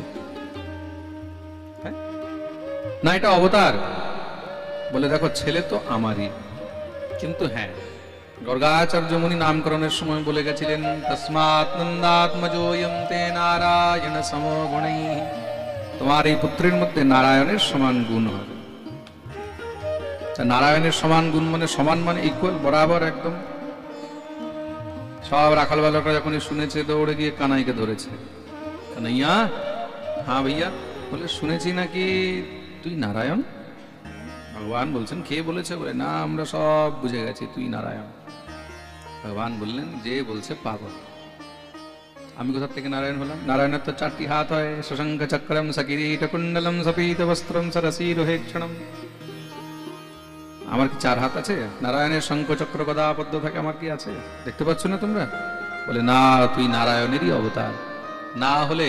না এটা অবতার? বলে দেখো, ছেলে তো আমারই, কিন্তু হ্যাঁ, গর্গাচার্য মুনি নামকরণের সময় বলে গেছিলেন, তস্মাৎ নন্দাত্মজোয়ম তে নারায়ণ সমগুণৈ। তোমার এই পুত্রের মধ্যে নারায়ণের সমান গুণ হবে। নারায়ণের সমান গুণ মানে, সমান মানে ইকুয়াল, বরাবর একদম। সব রাখাল বালকরা যখনই শুনেছে, দৌড়ে গিয়ে কানাইকে ধরেছে। কানাইয়া, হ্যাঁ ভাইয়া। বলে, শুনেছি নাকি তুই নারায়ণ? ভগবান বলছেন, কে বলেছে? বলে, না আমরা সব বুঝে গেছি তুই নারায়ণ। ভগবান বললেন, যে বলছে পাগল। আমি কোথা থেকে নারায়ণ হলাম? নারায়ণের তো 4টি হাত হয়, শশঙ্খ চক্রম সকিরীট কুণ্ডলম সপীত বস্ত্রম সরসীরোহেক্ষণম। আমার কি 4 হাত আছে? নারায়ণের শঙ্খ চক্র গদা পদ্ম থাকে, আমার কি আছে? দেখতে পাচ্ছ না তোমরা? বলে, না তুই নারায়ণেরই অবতার। না হলে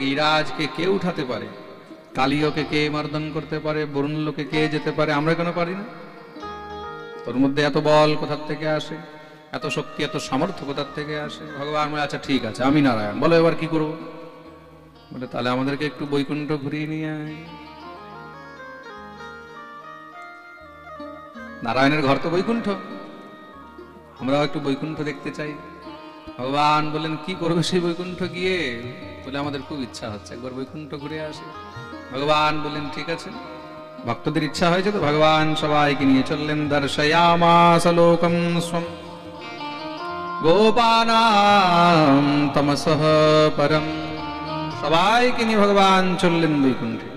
গিরাজকে কে উঠাতে পারে? কালিয়কে কে মর্দন করতে পারে? বরুণ লোকে কে যেতে পারে? আমরা কেন পারি না? তোর মধ্যে এত বল কোথার থেকে আসে? এত শক্তি, এত সামর্থ্য কোথার থেকে আসে? ভগবান বলে, আচ্ছা ঠিক আছে, আমি নারায়ণ। বলো এবার কি করবো? বলে, তাহলে আমাদেরকে একটু বৈকুণ্ঠ ঘুরিয়ে নিয়ে আয়। নারায়ণের ঘর তো বৈকুণ্ঠ, আমরাও একটু বৈকুণ্ঠ দেখতে চাই। ভগবান বললেন, কি করবে সেই বৈকুণ্ঠ গিয়ে? বলে, আমাদের খুব ইচ্ছা হচ্ছে একবার বৈকুণ্ঠ ঘুরে আসে। ভগবান বললেন, ঠিক আছে। ভক্তদের ইচ্ছা হয়েছে তো ভগবান সবাইকে নিয়ে চললেন। দর্শয়ামাস লোকম স্বম গোপানাম তমসঃ পরম। সবাইকে নিয়ে ভগবান চললেন বৈকুণ্ঠে।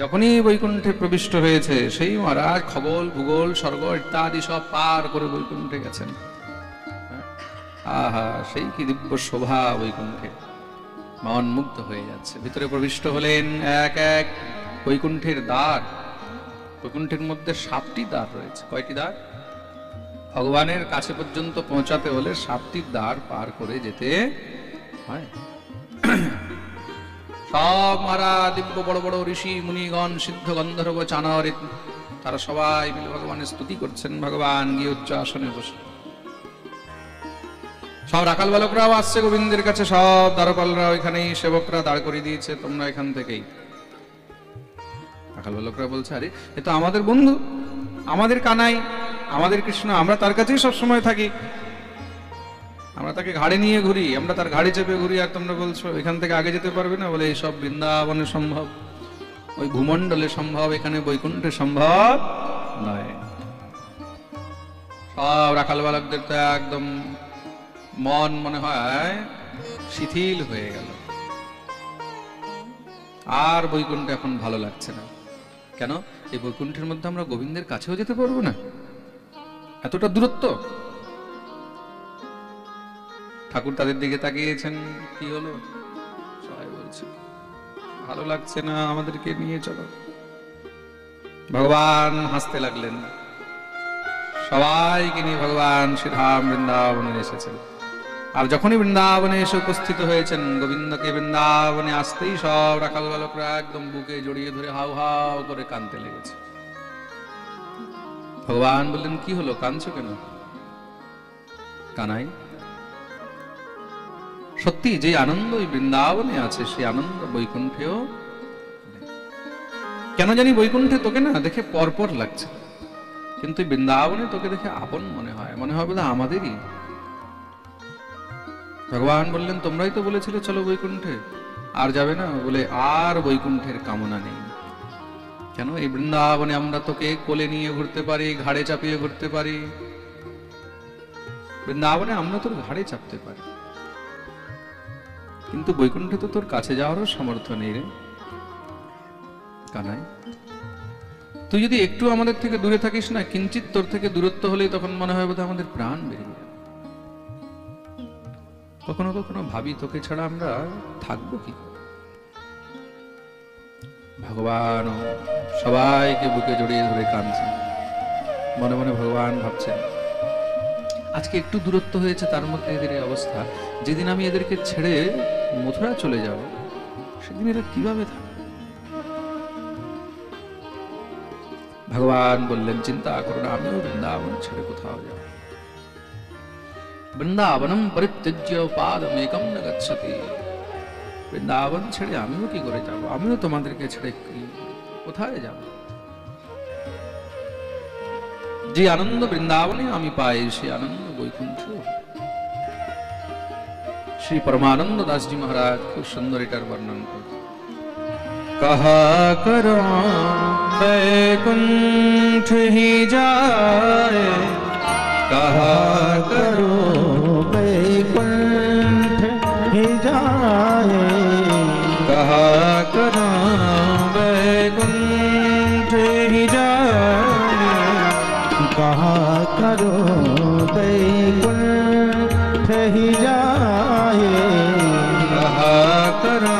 যখনই বৈকুণ্ঠে প্রবিষ্ট হয়েছে, সেই মহারাজ খগোল ভূগোল স্বর্গ ইত্যাদি সব পার করে বৈকুণ্ঠে গেছেন। আহা, সেই কি দিব্য শোভা বৈকুণ্ঠে! মন মুগ্ধ হয়ে যাচ্ছে। ভিতরে প্রবিষ্ট হলেন। এক এক বৈকুণ্ঠের দ্বার। বৈকুণ্ঠের মধ্যে 7টি দ্বার রয়েছে। কয়টি দ্বার? ভগবানের কাছে পর্যন্ত পৌঁছাতে হলে 7টি দ্বার পার করে যেতে হয়। সব মারা দিব্য বড় বড় ঋষি মুনিগণ, সিদ্ধ গন্ধর্ব চানর, তারা সবাই মিলে ভগবানের স্তুতি করছেন। ভগবান গিয়ে উচ্চ আসনে বসে। সব রাখাল বালকরাও আসছে গোবিন্দের কাছে। সব দ্বারপালরা ওইখানেই, সেবকরা দাঁড় করিয়ে দিয়েছে, তোমরা এখান থেকেই। রাখাল বালকরা বলছে, আরে এ তো আমাদের বন্ধু, আমাদের কানাই, আমাদের কৃষ্ণ, আমরা তার কাছেই সবসময় থাকি, আমরা তাকে ঘাড়ে নিয়ে ঘুরি, আমরা তার ঘাড়ে চেপে ঘুরি, আর তোমরা বলছো এখান থেকে আগে যেতে পারবে না? বলে, এইসব বৃন্দাবনে সম্ভব, ওই ভূমণ্ডলে সম্ভব, এখানে বৈকুণ্ঠে সম্ভব নয়। সব রাখাল বালকদের তো একদম মন মনে হয় শিথিল হয়ে গেল। আর বৈকুণ্ঠ এখন ভালো লাগছে না। কেন? এই বৈকুণ্ঠের মধ্যে আমরা গোবিন্দের কাছেও যেতে পারবো না, এতটা দূরত্ব। ঠাকুর তাদের দিকে তাকিয়েছেন, কি হলো? সবাই বলছে, ভালো লাগছে না, আমাদেরকে নিয়ে চলো। ভগবান হাসতে লাগলেন। সবাইকে নিয়ে ভগবান শ্রীধাম বৃন্দাবনে এসেছেন। আর যখনই বৃন্দাবনে এসে উপস্থিত হয়েছেন, গোবিন্দকে বৃন্দাবনে আসতেই সব রাখাল বালকরা একদম বুকে জড়িয়ে ধরে হাউ হাউ করে কাঁদতে লেগেছে। ভগবান বললেন, কি হলো, কাঁদছো কেন? কানাই, সত্যি যে আনন্দ ওই বৃন্দাবনে আছে সেই আনন্দ বৈকুণ্ঠেও নেই। কেন জানি বৈকুণ্ঠে তোকে না দেখে পরপর লাগছে, কিন্তু বৃন্দাবনে তোকে দেখে আপন মনে হয়, মনে হয় বোধহয় আমাদেরই। ভগবান বললেন তোমরাই তো বলেছিলে চলো বৈকুণ্ঠে, আর যাবে না? বলে আর বৈকুণ্ঠের কামনা নেই। কেন? এই বৃন্দাবনে আমরা তোকে কোলে নিয়ে ঘুরতে পারি, ঘাড়ে চাপিয়ে ঘুরতে পারি। বৃন্দাবনে আমরা তোর ঘাড়ে চাপতে পারি, কিন্তু বৈকুণ্ঠে তো তোর কাছে যাওয়ারও সামর্থ্য নেই রে কানাই। তুই যদি একটু আমাদের থেকে দূরে থাকিস না, কিঞ্চিত তোর থেকে দূরত্ব হলেই তখন মনে হয় বোধহয় আমাদের প্রাণ বেরিয়ে যাবে। কখনো কখনো ভাবি তোকে ছাড়া আমরা থাকবো কি? ভগবান সবাইকে বুকে জড়িয়ে ধরে কাঁদছেন, মনে মনে ভগবান ভাবছেন আজকে একটু দূরত্ব হয়েছে, তার মধ্যে এদের এই অবস্থা। যেদিন আমি এদেরকে ছেড়ে মথুরা চলে যাব, সেদিন এরা কিভাবে থাকবে? ভগবান বললেন চিন্তা করো না, আমিও বৃন্দাবন ছেড়ে কোথাও যাব। বৃন্দাবনম পরিত্যজ্য পাদমেকম ন গচ্ছতি। বৃন্দাবন ছেড়ে আমিও কি করে যাব? আমিও তোমাদেরকে ছেড়ে কোথায় যাব? যে আনন্দ বৃন্দাবনে আমি পাই, সেই আনন্দ বৈকুণ্ঠ। শ্রী পরমানন্দ দাসজি মহারাজ খুব সুন্দর এটার বর্ণন করে। कहा करो बैकुंठ ही जाए, कहा करो बैकुंठ ही जाए, कहा करो बैकुंठ ही जाए, कहा करो बैकुंठ ही जाए, कहा करो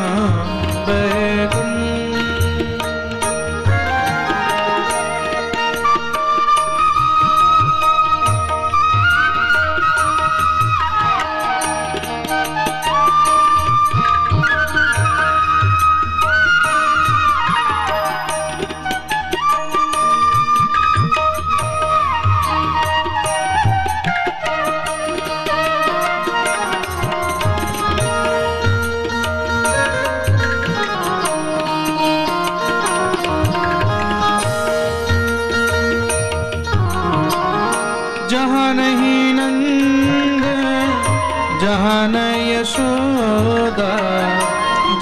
जहाँ न यशोदा,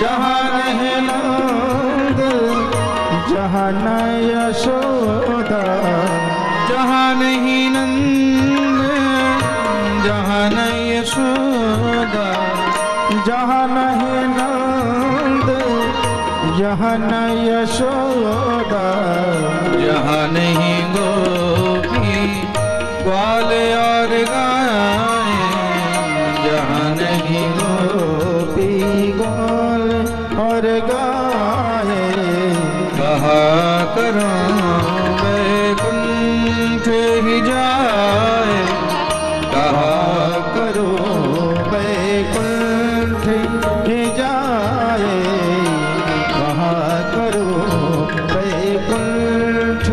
जहाँ न नंद, जहाँ न यशोदा, जहाँ नहीं नंद, जहाँ न यशोदा, जहाँ नहीं नंद, जहाँ न यशोदा, जहाँ नहीं गोपी ग्वाल और गाय, जहाँ नहीं गोपी ग्वाल और गाय, कहा करो बैकुंठ ही जाए, कहा करो बैकुंठ ही जाए, कहा करो बैकुंठ।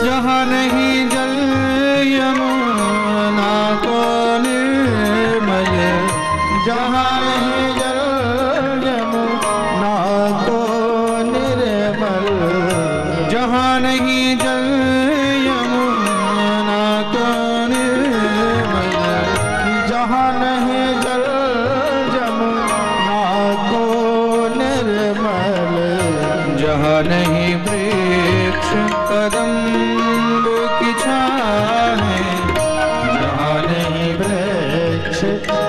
जहाँ नहीं जल यमुना को निर्मल, जहाँ नहीं जल यमुना को निर्मल, जहाँ नहीं जल यमुना को निर्मल, जहाँ नहीं जल यमुना को निर्मल, जहाँ नहीं वृक्ष कदम्ब की छाए, जहाँ नहीं वृक्ष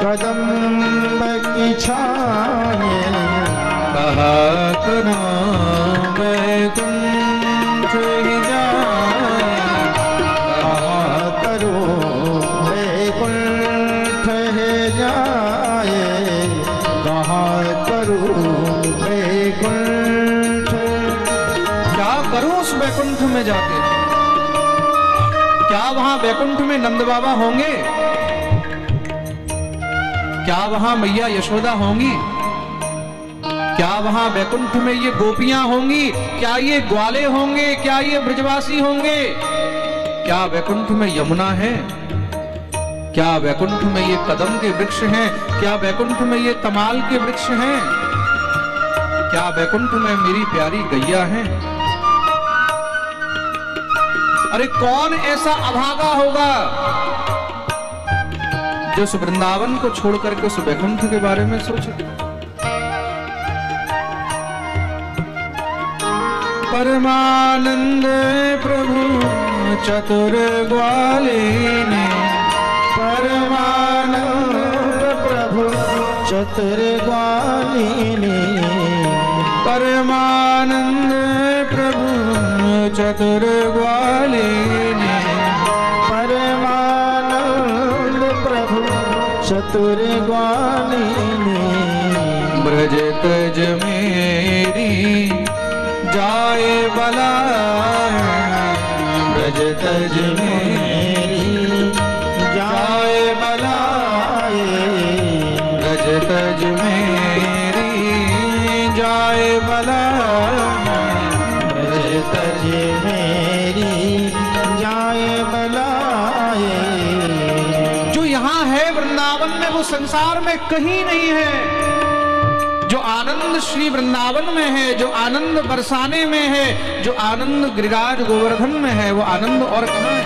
कदम्ब की छाए, कहा करो बैकुंठ ही जाए, कहा करो बैकुंठ करूं वैकुंठ, क्या करूं उस वैकुंठ में जाके? क्या वहां वैकुंठ में नंद बाबा होंगे? क्या वहां मैया यशोदा होंगी? क्या वहां वैकुंठ में ये गोपियां होंगी? क्या ये ग्वाले होंगे? क्या ये ब्रजवासी होंगे? क्या वैकुंठ में यमुना है? क्या वैकुंठ में ये कदम के वृक्ष हैं? क्या वैकुंठ में ये तमाल के वृक्ष हैं? क्या वैकुंठ में मेरी प्यारी गैया है? अरे कौन ऐसा अभागा होगा जो उस वृंदावन को छोड़ करके उस वैकुंठ के बारे में सोचे? परमानंद प्रभु चतुर ग्वालिनी, परमानंद प्रभु चतुर ग्वालिनी, परमानंद प्रभु चतुर ग्वालिनी, परमानंद प्रभु चतुर ग्वालिनी। ब्रज तज मेरी जाए बलाए, ब्रज तज मेरी जाए बलाए, ब्रज तज मेरी जाए बलाए, ब्रज तज मेरी जाए बलाए। जो यहाँ है वृंदावन में वो संसार में कहीं नहीं है। जो आनंद श्री वृंदावन में है, जो आनंद बरसाने में है, जो आनंद गिरिराज गोवर्धन में है, वो आनंद और कहाँ है?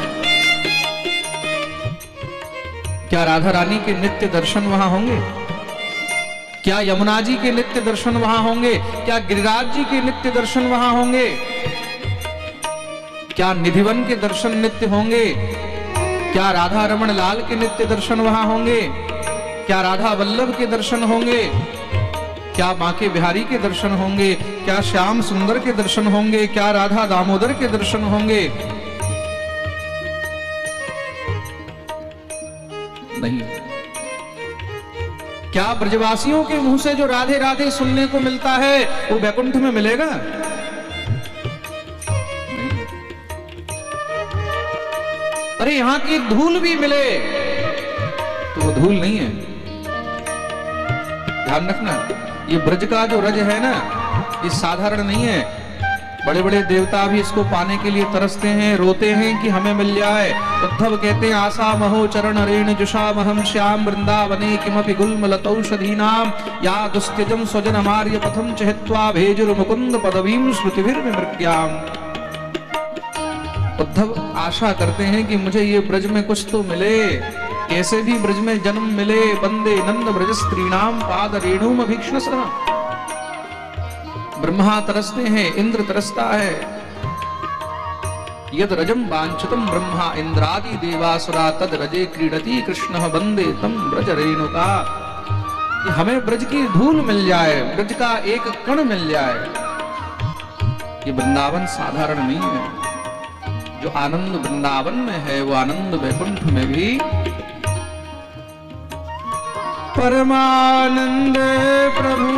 क्या राधा रानी के नित्य दर्शन वहां होंगे? क्या यमुना जी के नित्य दर्शन वहां होंगे? क्या गिरिराज जी के नित्य दर्शन वहां होंगे? क्या निधिवन के दर्शन नित्य होंगे? क्या राधा रमण लाल के नित्य दर्शन वहां होंगे? क्या राधा वल्लभ के दर्शन होंगे? क्या बांके बिहारी के दर्शन होंगे? क्या श्याम सुंदर के दर्शन होंगे? क्या राधा दामोदर के दर्शन होंगे? नहीं। क्या ब्रजवासियों के मुंह से जो राधे राधे सुनने को मिलता है वो वैकुंठ में मिलेगा? नहीं। अरे यहां की धूल भी मिले तो वो धूल नहीं है। ध्यान रखना, ये ब्रज का जो रज है ना, ये साधारण नहीं है। बड़े बड़े देवता भी इसको पाने के लिए तरसते हैं, रोते हैं कि हमें मिल जाए। उद्धव कहते हैं आशा महो चरण रेण जुषामहम श्याम वृंदावने किमपि गुल्मलतौषधीनाम या दुस्त्यजम स्वजन मार्य पथम चहित्वा भेजुर मुकुंद पदवीम श्रुतिभिर्विमृग्याम। उद्धव आशा करते हैं कि मुझे ये ब्रज में कुछ तो मिले, कैसे भी ब्रज में जन्म मिले। वंदे नंद ब्रज स्त्रीणाम पाद रेणुम भीक्ष्णसः। ब्रह्मा तरसते हैं, इंद्र तरसता है। यद रजम वांछितम ब्रह्मा इंद्रादि देवासुरा तद रजे क्रीडति कृष्ण वंदे तम ब्रज रेणुका। कि हमें ब्रज की धूल मिल जाए, ब्रज का एक कण मिल जाए। ये वृंदावन साधारण नहीं है। जो आनंद वृंदावन में है वो आनंद वैकुंठ में भी। परमानंद प्रभु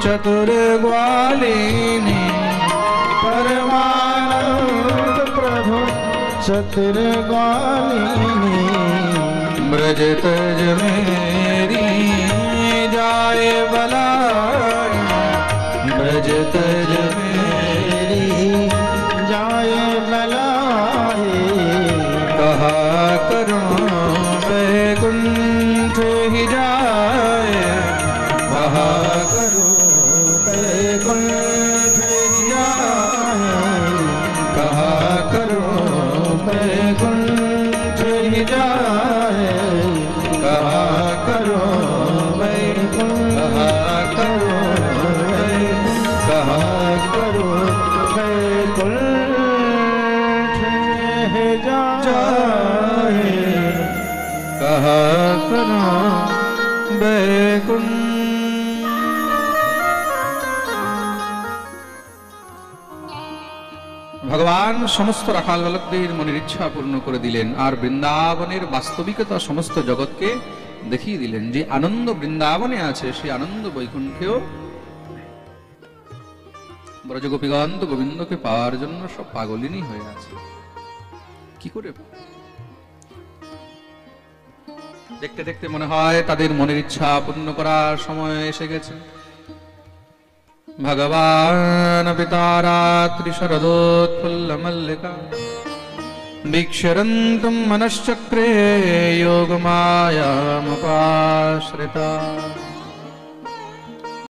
चतुर ग्वालिनी, परमानंद प्रभु चतुर ग्वालिनी। ब्रज तज मेरी जाए बलाए, ब्रज तज मेरी जाए बलाए। कहा करूं वैकुंठ ही जाए, कहा करूं वैकुंठ ही जाए, कहा करूं वैकुंठ ही जाए, कहा करूं वैकुंठ, कहा करूं वैकुंठ ही जाए, कहा करूं वैकुंठ। ভগবান সমস্ত রাখাল বালকদের মনের ইচ্ছা পূর্ণ করে দিলেন আর বৃন্দাবনের বাস্তবিকতা সমস্ত জগৎকে দেখিয়ে দিলেন যে আনন্দ বৃন্দাবনে আছে, সেই আনন্দ বৈকুণ্ঠেও ব্রজগোপীগণ তো গোবিন্দকে পাওয়ার জন্য সব পাগলিনী হয়ে আছে। কি করে দেখতে দেখতে মনে হয় তাদের মনের ইচ্ছা পূর্ণ করার সময় এসে গেছে। ভগবান পিতারাত্রি শরদোৎফুল্ল মল্লিকা দীক্ষরন্তম মনশ্চক্রে যোগমায়ামুপাশ্রিতা।